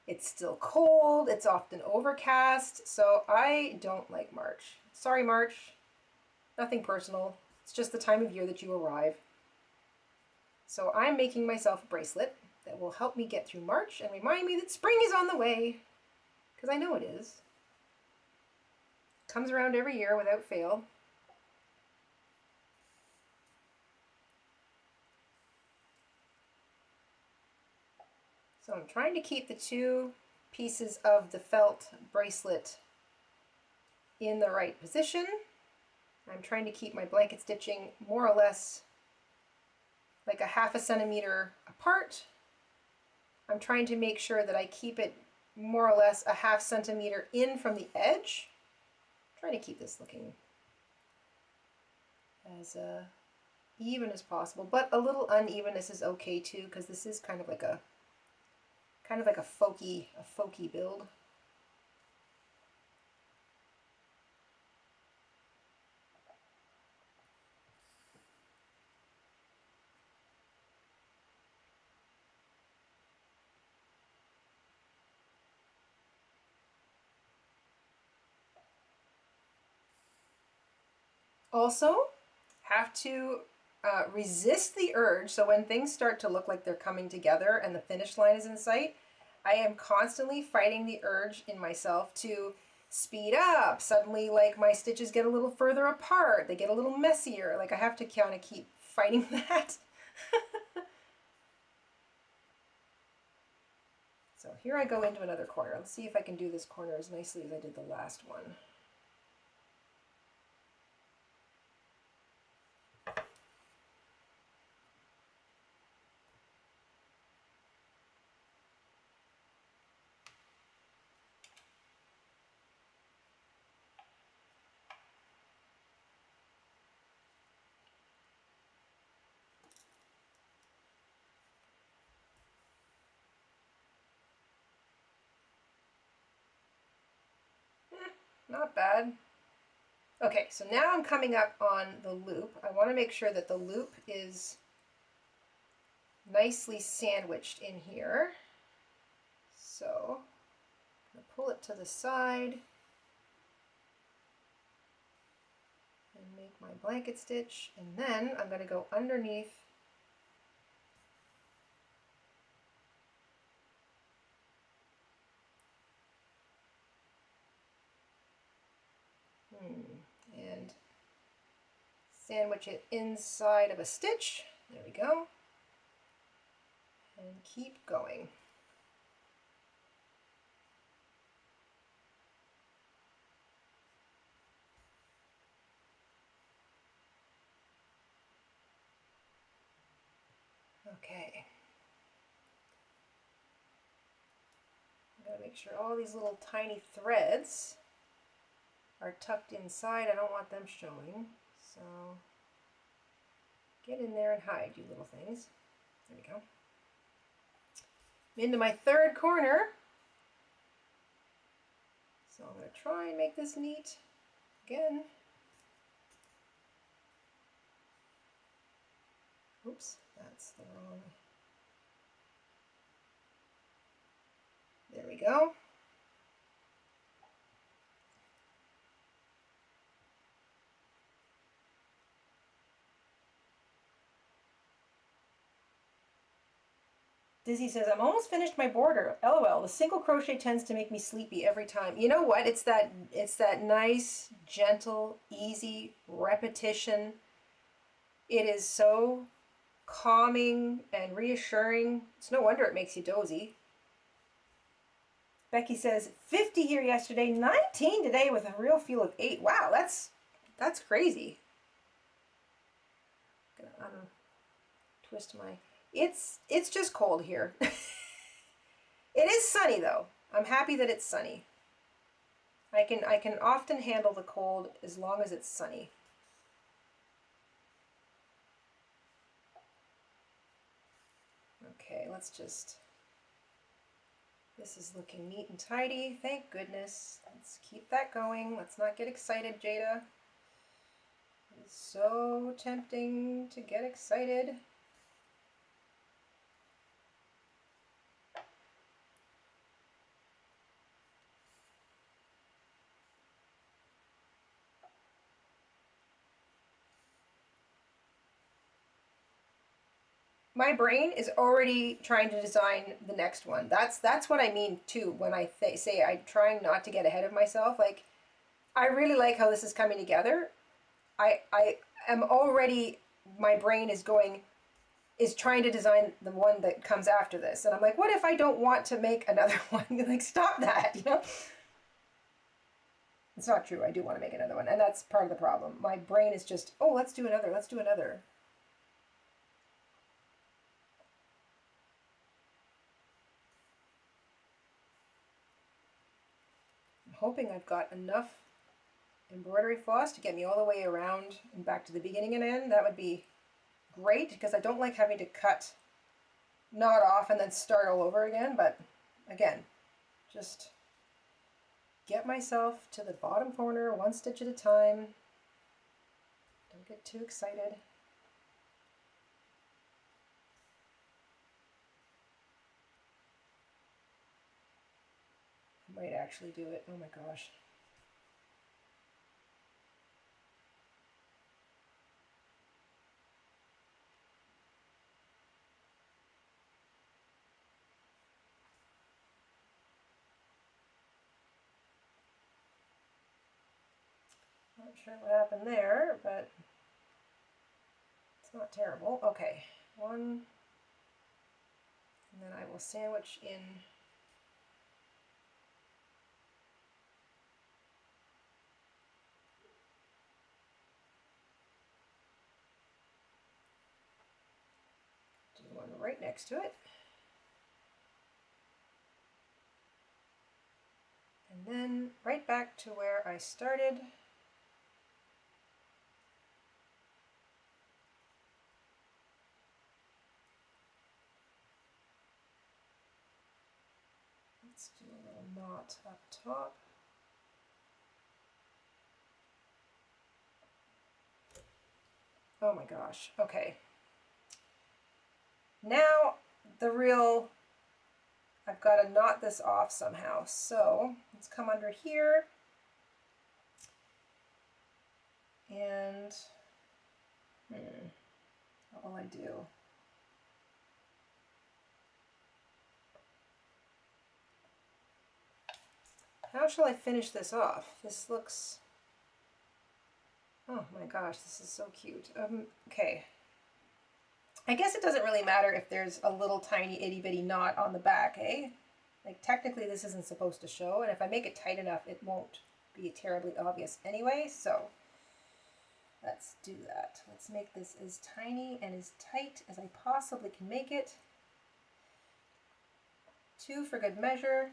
It's still cold, it's often overcast, so I don't like March. Sorry, March, nothing personal. It's just the time of year that you arrive. So I'm making myself a bracelet that will help me get through March and remind me that spring is on the way. Because I know it is. It comes around every year without fail. So I'm trying to keep the two pieces of the felt bracelet in the right position. I'm trying to keep my blanket stitching more or less like a 1/2 centimeter apart. I'm trying to make sure that I keep it more or less a 1/2 centimeter in from the edge. I'm trying to keep this looking as even as possible, but a little unevenness is okay too, because this is kind of like a folky build. Also, have to resist the urge. So when things start to look like they're coming together and the finish line is in sight, I am constantly fighting the urge in myself to speed up. Suddenly, like, my stitches get a little further apart. They get a little messier. Like, I have to kind of keep fighting that. here I go into another corner. Let's see if I can do this corner as nicely as I did the last one. Not bad. Okay, so now I'm coming up on the loop. I want to make sure that the loop is nicely sandwiched in here. So I'm going to pull it to the side and make my blanket stitch, and then I'm going to go underneath and sandwich it inside of a stitch. There we go. And keep going. Okay. I gotta make sure all these little tiny threads are tucked inside. I don't want them showing. So get in there and hide, you little things. There we go. Into my third corner. So I'm going to try and make this neat again. Oops, that's the wrong. There we go. Dizzy says, I'm almost finished my border. LOL, the single crochet tends to make me sleepy every time. You know what? It's that nice, gentle, easy repetition. It is so calming and reassuring. It's no wonder it makes you dozy. Becky says, 50 here yesterday, 19 today with a real feel of 8. Wow, that's crazy. I'm gonna twist my... It's just cold here. It is sunny though. I'm happy that it's sunny. I can often handle the cold as long as it's sunny. Okay, let's just... This is looking neat and tidy, thank goodness. Let's keep that going. Let's not get excited, Jada. It's so tempting to get excited. My brain is already trying to design the next one. That's what I mean too when I say I'm trying not to get ahead of myself. Like, I really like how this is coming together. I am already, my brain is trying to design the one that comes after this. And I'm like, what if I don't want to make another one? Like, stop that, you know? It's not true. I do want to make another one. And that's part of the problem. My brain is just, oh, let's do another. Let's do another. I'm hoping I've got enough embroidery floss to get me all the way around and back to the beginning and end. That would be great because I don't like having to cut knot off and then start all over again. But again, just get myself to the bottom corner one stitch at a time. Don't get too excited. I might actually do it. Oh my gosh. Not sure what happened there, but it's not terrible. Okay, one, and then I will sandwich in right next to it. And then right back to where I started. Let's do a little knot up top. Oh my gosh, okay. Now I've got to knot this off somehow. So let's come under here and what will I do? How shall I finish this off? This looks, oh my gosh, this is so cute. Okay. I guess it doesn't really matter if there's a little tiny itty bitty knot on the back, eh? Like technically this isn't supposed to show, and if I make it tight enough, it won't be terribly obvious anyway, so let's do that. Let's make this as tiny and as tight as I possibly can make it. 2 for good measure.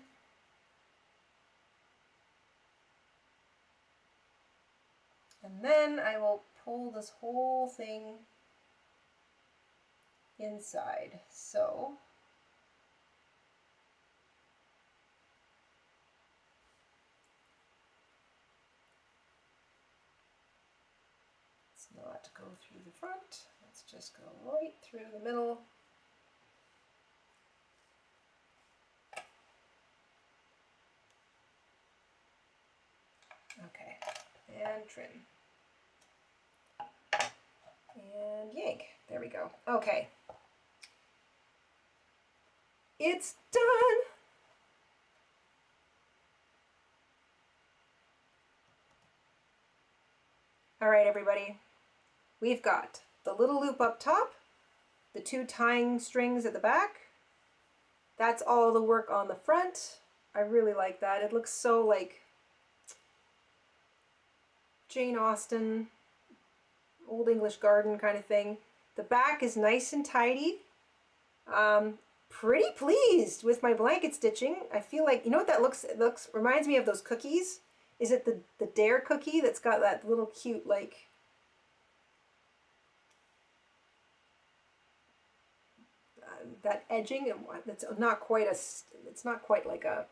And then I will pull this whole thing inside. So let's not go through the front. Let's just go right through the middle. Okay, and trim. And yank. There we go. Okay. It's done! All right, everybody. We've got the little loop up top, the 2 tying strings at the back. That's all the work on the front. I really like that. It looks so like Jane Austen, Old English Garden kind of thing. The back is nice and tidy. Pretty pleased with my blanket stitching. I feel like, you know what that looks, reminds me of those cookies. Is it the Dare cookie that's got that little cute, like, that edging? It's not quite it's not quite like a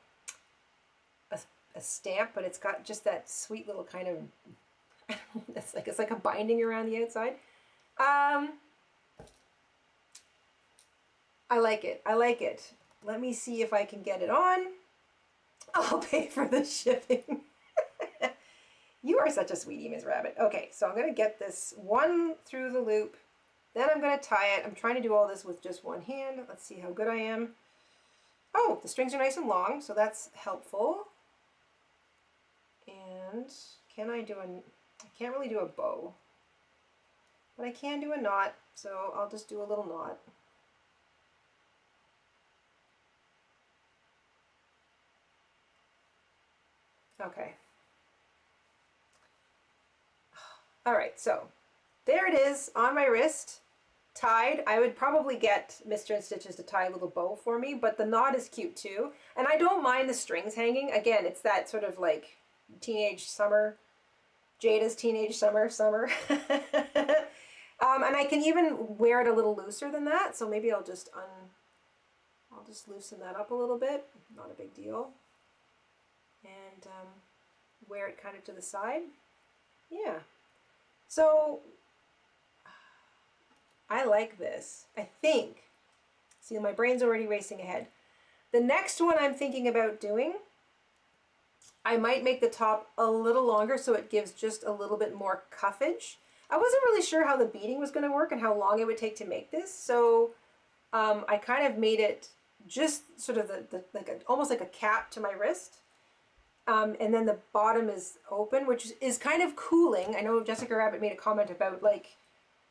stamp, but it's got just that sweet little kind of, it's like a binding around the outside. I like it. I like it. Let me see if I can get it on. I'll pay for the shipping. You are such a sweetie, Ms. Rabbit. Okay, so I'm going to get this one through the loop. Then I'm going to tie it. I'm trying to do all this with just one hand. Let's see how good I am. Oh, the strings are nice and long, so that's helpful. And can I do I can't really do a bow, but I can do a knot, so I'll just do a little knot. Okay. All right, so there it is on my wrist, tied. I would probably get Mr. InStitches to tie a little bow for me, but the knot is cute too. And I don't mind the strings hanging. Again, it's that sort of like teenage summer, Jada's teenage summer. And I can even wear it a little looser than that, so maybe I'll just loosen that up a little bit. Not a big deal. And wear it kind of to the side. Yeah. So I like this. I think. See, my brain's already racing ahead. The next one I'm thinking about doing, I might make the top a little longer so it gives just a little bit more cuffage. I wasn't really sure how the beading was going to work and how long it would take to make this, so I kind of made it just sort of almost like a cap to my wrist. And then the bottom is open, which is kind of cooling. I know Jessica Rabbit made a comment about like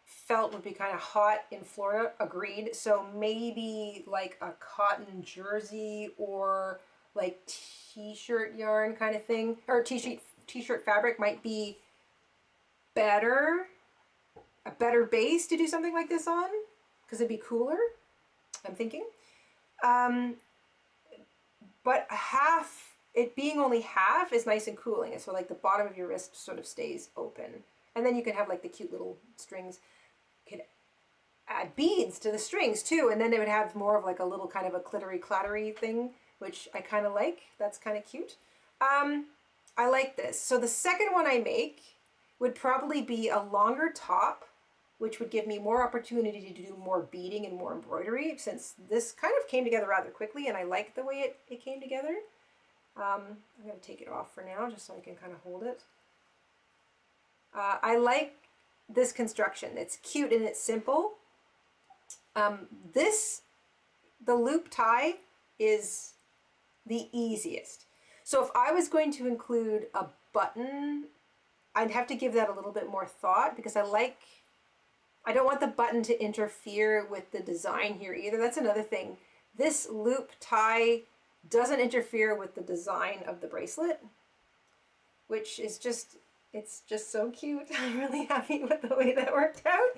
felt would be kind of hot in Florida. Agreed. So maybe like a cotton jersey or like t-shirt yarn kind of thing, or t-shirt fabric might be better, a better base to do something like this on, because it'd be cooler. I'm thinking. But half, it being only half is nice and cooling. And so like the bottom of your wrist sort of stays open. And then you can have like the cute little strings. You could add beads to the strings too. And then they would have more of like a little kind of a glittery clattery thing, which I kind of like. That's kind of cute. I like this. So the second one I make would probably be a longer top, which would give me more opportunity to do more beading and more embroidery, since this kind of came together rather quickly and I like the way it came together. I'm going to take it off for now just so I can kind of hold it. I like this construction. It's cute and it's simple. The loop tie is the easiest. So if I was going to include a button, I'd have to give that a little bit more thought, because I don't want the button to interfere with the design here either. That's another thing. This loop tie doesn't interfere with the design of the bracelet, which is just, it's just so cute. I'm really happy with the way that worked out.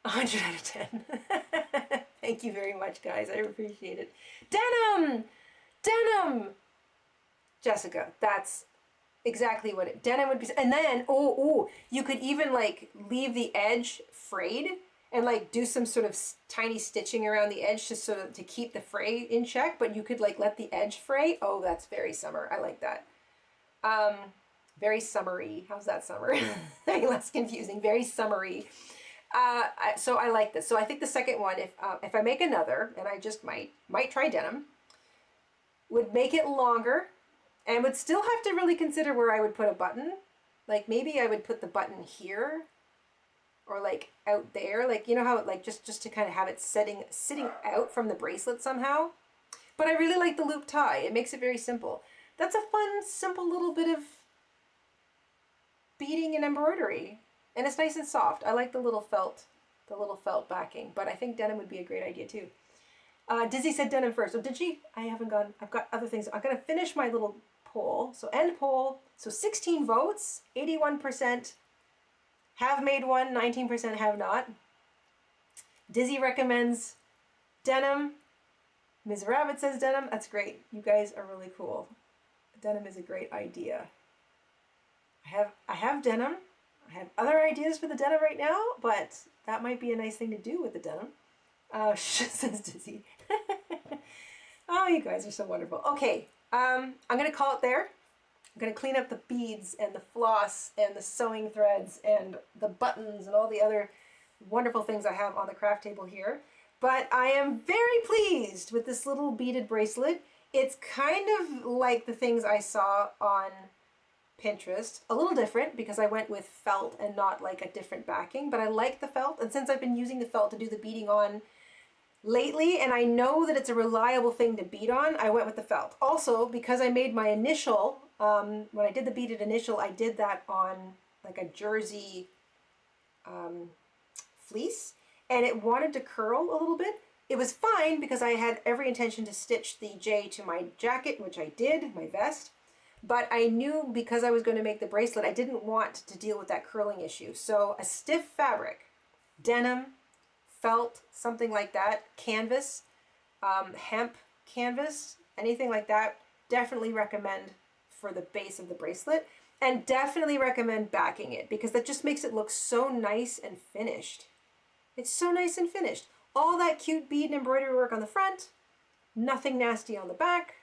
100 out of 10. Thank you very much, guys. I appreciate it. Denim! Denim! Jessica, that's exactly what denim would be. And then, you could even like leave the edge frayed and like do some sort of tiny stitching around the edge just so to keep the fray in check, but you could like let the edge fray. Oh, that's very summer. I like that. Very summery. How's that summer? Less confusing. Very summery. So I like this. So I think the second one, if I make another, and I just might try denim, would make it longer, and would still have to really consider where I would put a button. Like maybe I would put the button here, or like out there, like, you know how it, like just to kind of have it sitting out from the bracelet somehow. But I really like the loop tie. It makes it very simple. That's a fun, simple little bit of beading and embroidery. And it's nice and soft. I like the little felt backing, but I think denim would be a great idea too. Dizzy said denim first. So did she? I haven't gone. I've got other things. I'm going to finish my little poll. So end poll. So 16 votes, 81% have made one, 19% have not. Dizzy recommends denim. Ms. Rabbit says denim. That's great. You guys are really cool. Denim is a great idea. I have denim. I have other ideas for the denim right now, but that might be a nice thing to do with the denim. Says Dizzy. Oh, you guys are so wonderful. Okay, I'm going to call it there. I'm going to clean up the beads and the floss and the sewing threads and the buttons and all the other wonderful things I have on the craft table here. But I am very pleased with this little beaded bracelet. It's kind of like the things I saw on Pinterest. A little different because I went with felt and not like a different backing, but I like the felt. And since I've been using the felt to do the beading on lately, and I know that it's a reliable thing to bead on, I went with the felt. Also, because I made my initial, when I did the beaded initial, I did that on like a jersey fleece, and it wanted to curl a little bit. It was fine because I had every intention to stitch the J to my jacket, which I did, my vest. But I knew because I was going to make the bracelet, I didn't want to deal with that curling issue. So a stiff fabric, denim, felt, something like that, canvas, hemp canvas, anything like that, definitely recommend for the base of the bracelet. And definitely recommend backing it because that just makes it look so nice and finished. It's so nice and finished. All that cute bead and embroidery work on the front, nothing nasty on the back.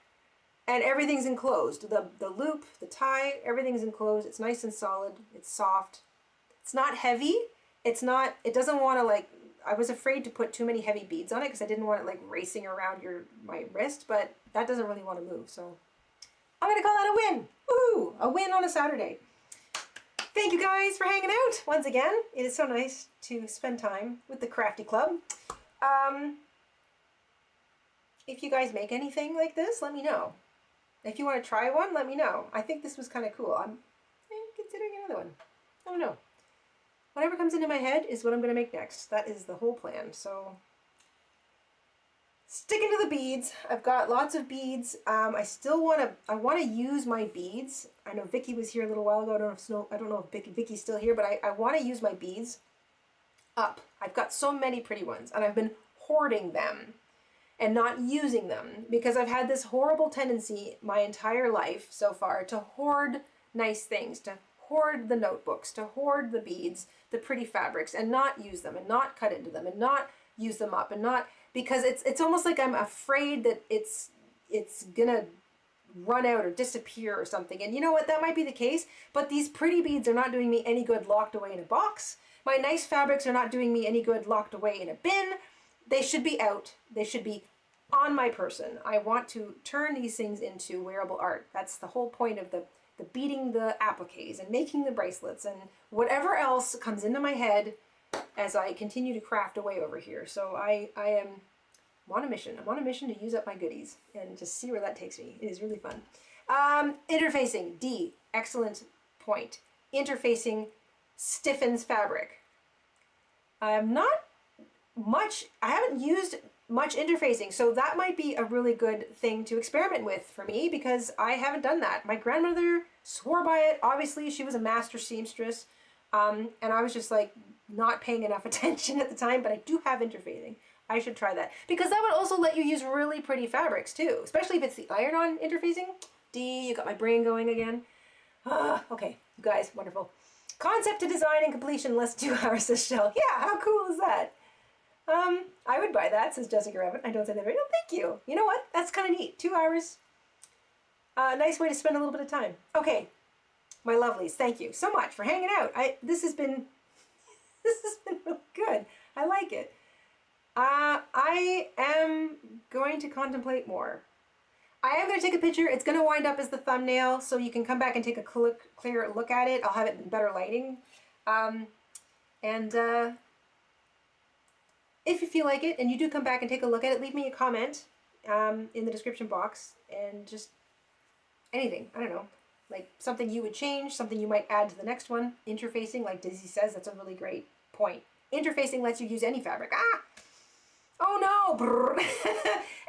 And everything's enclosed. The loop, the tie, everything's enclosed. It's nice and solid. It's soft. It's not heavy. It doesn't want to like, I was afraid to put too many heavy beads on it because I didn't want it like racing around my wrist, but that doesn't really want to move. So I'm going to call that a win. Woo! A win on a Saturday. Thank you guys for hanging out. Once again, it is so nice to spend time with the Crafty Club. If you guys make anything like this, let me know. If you want to try one, let me know. I think this was kind of cool. I'm considering another one. I don't know. Whatever comes into my head is what I'm going to make next. That is the whole plan. So, sticking to the beads. I've got lots of beads. I want to use my beads. I know Vicky was here a little while ago. I don't know if Vicky's still here, but I want to use my beads up. I've got so many pretty ones, and I've been hoarding them and not using them because I've had this horrible tendency my entire life so far to hoard nice things, to hoard the notebooks, to hoard the beads, the pretty fabrics, and not use them and not cut into them and not use them up and not, because it's almost like I'm afraid that it's gonna run out or disappear or something. And you know what, that might be the case, but these pretty beads are not doing me any good locked away in a box. My nice fabrics are not doing me any good locked away in a bin. They should be out. They should be on my person. I want to turn these things into wearable art. That's the whole point of the beading the appliques and making the bracelets and whatever else comes into my head as I continue to craft away over here. So I am on a mission. I'm on a mission to use up my goodies and just see where that takes me. It is really fun. Interfacing, D, excellent point. Interfacing stiffens fabric. I haven't used much interfacing, so that might be a really good thing to experiment with for me because I haven't done that. My grandmother swore by it. Obviously, she was a master seamstress, and I was just like not paying enough attention at the time, but I do have interfacing. I should try that because that would also let you use really pretty fabrics too, especially if it's the iron-on interfacing. D, you got my brain going again. Okay, you guys, wonderful. Concept to design and completion less 2 hours, says Shell. Yeah, how cool is that? I would buy that, says Jessica Rabbit. I don't say that very well. Thank you. You know what? That's kind of neat. 2 hours. Nice way to spend a little bit of time. Okay, my lovelies, thank you so much for hanging out. This has been really good. I like it. I am going to contemplate more. I am going to take a picture. It's going to wind up as the thumbnail, so you can come back and take a clear look at it. I'll have it in better lighting. If you feel like it and you do come back and take a look at it, leave me a comment in the description box and just anything. I don't know, like something you would change, something you might add to the next one. Interfacing, like Dizzy says, that's a really great point. Interfacing lets you use any fabric. Oh no!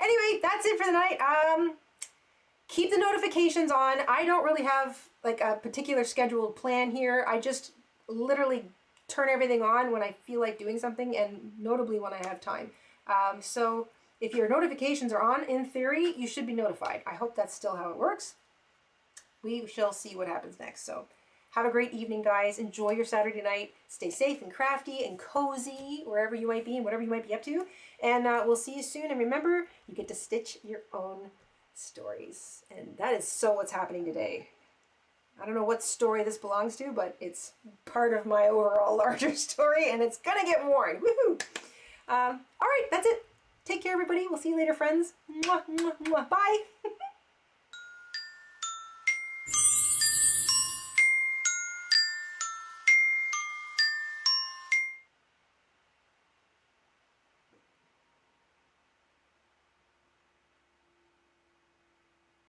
Anyway, that's it for the night. Keep the notifications on. I don't really have like a particular scheduled plan here. I just literally turn everything on when I feel like doing something, and notably when I have time. So if your notifications are on, in theory, you should be notified. I hope that's still how it works. We shall see what happens next. So have a great evening, guys. Enjoy your Saturday night. Stay safe and crafty and cozy wherever you might be and whatever you might be up to. And we'll see you soon. And remember, you get to stitch your own stories. And that is so what's happening today. I don't know what story this belongs to, but it's part of my overall larger story, and it's gonna get worn. Woohoo! All right, that's it. Take care, everybody. We'll see you later, friends. Mwah, mwah, mwah. Bye.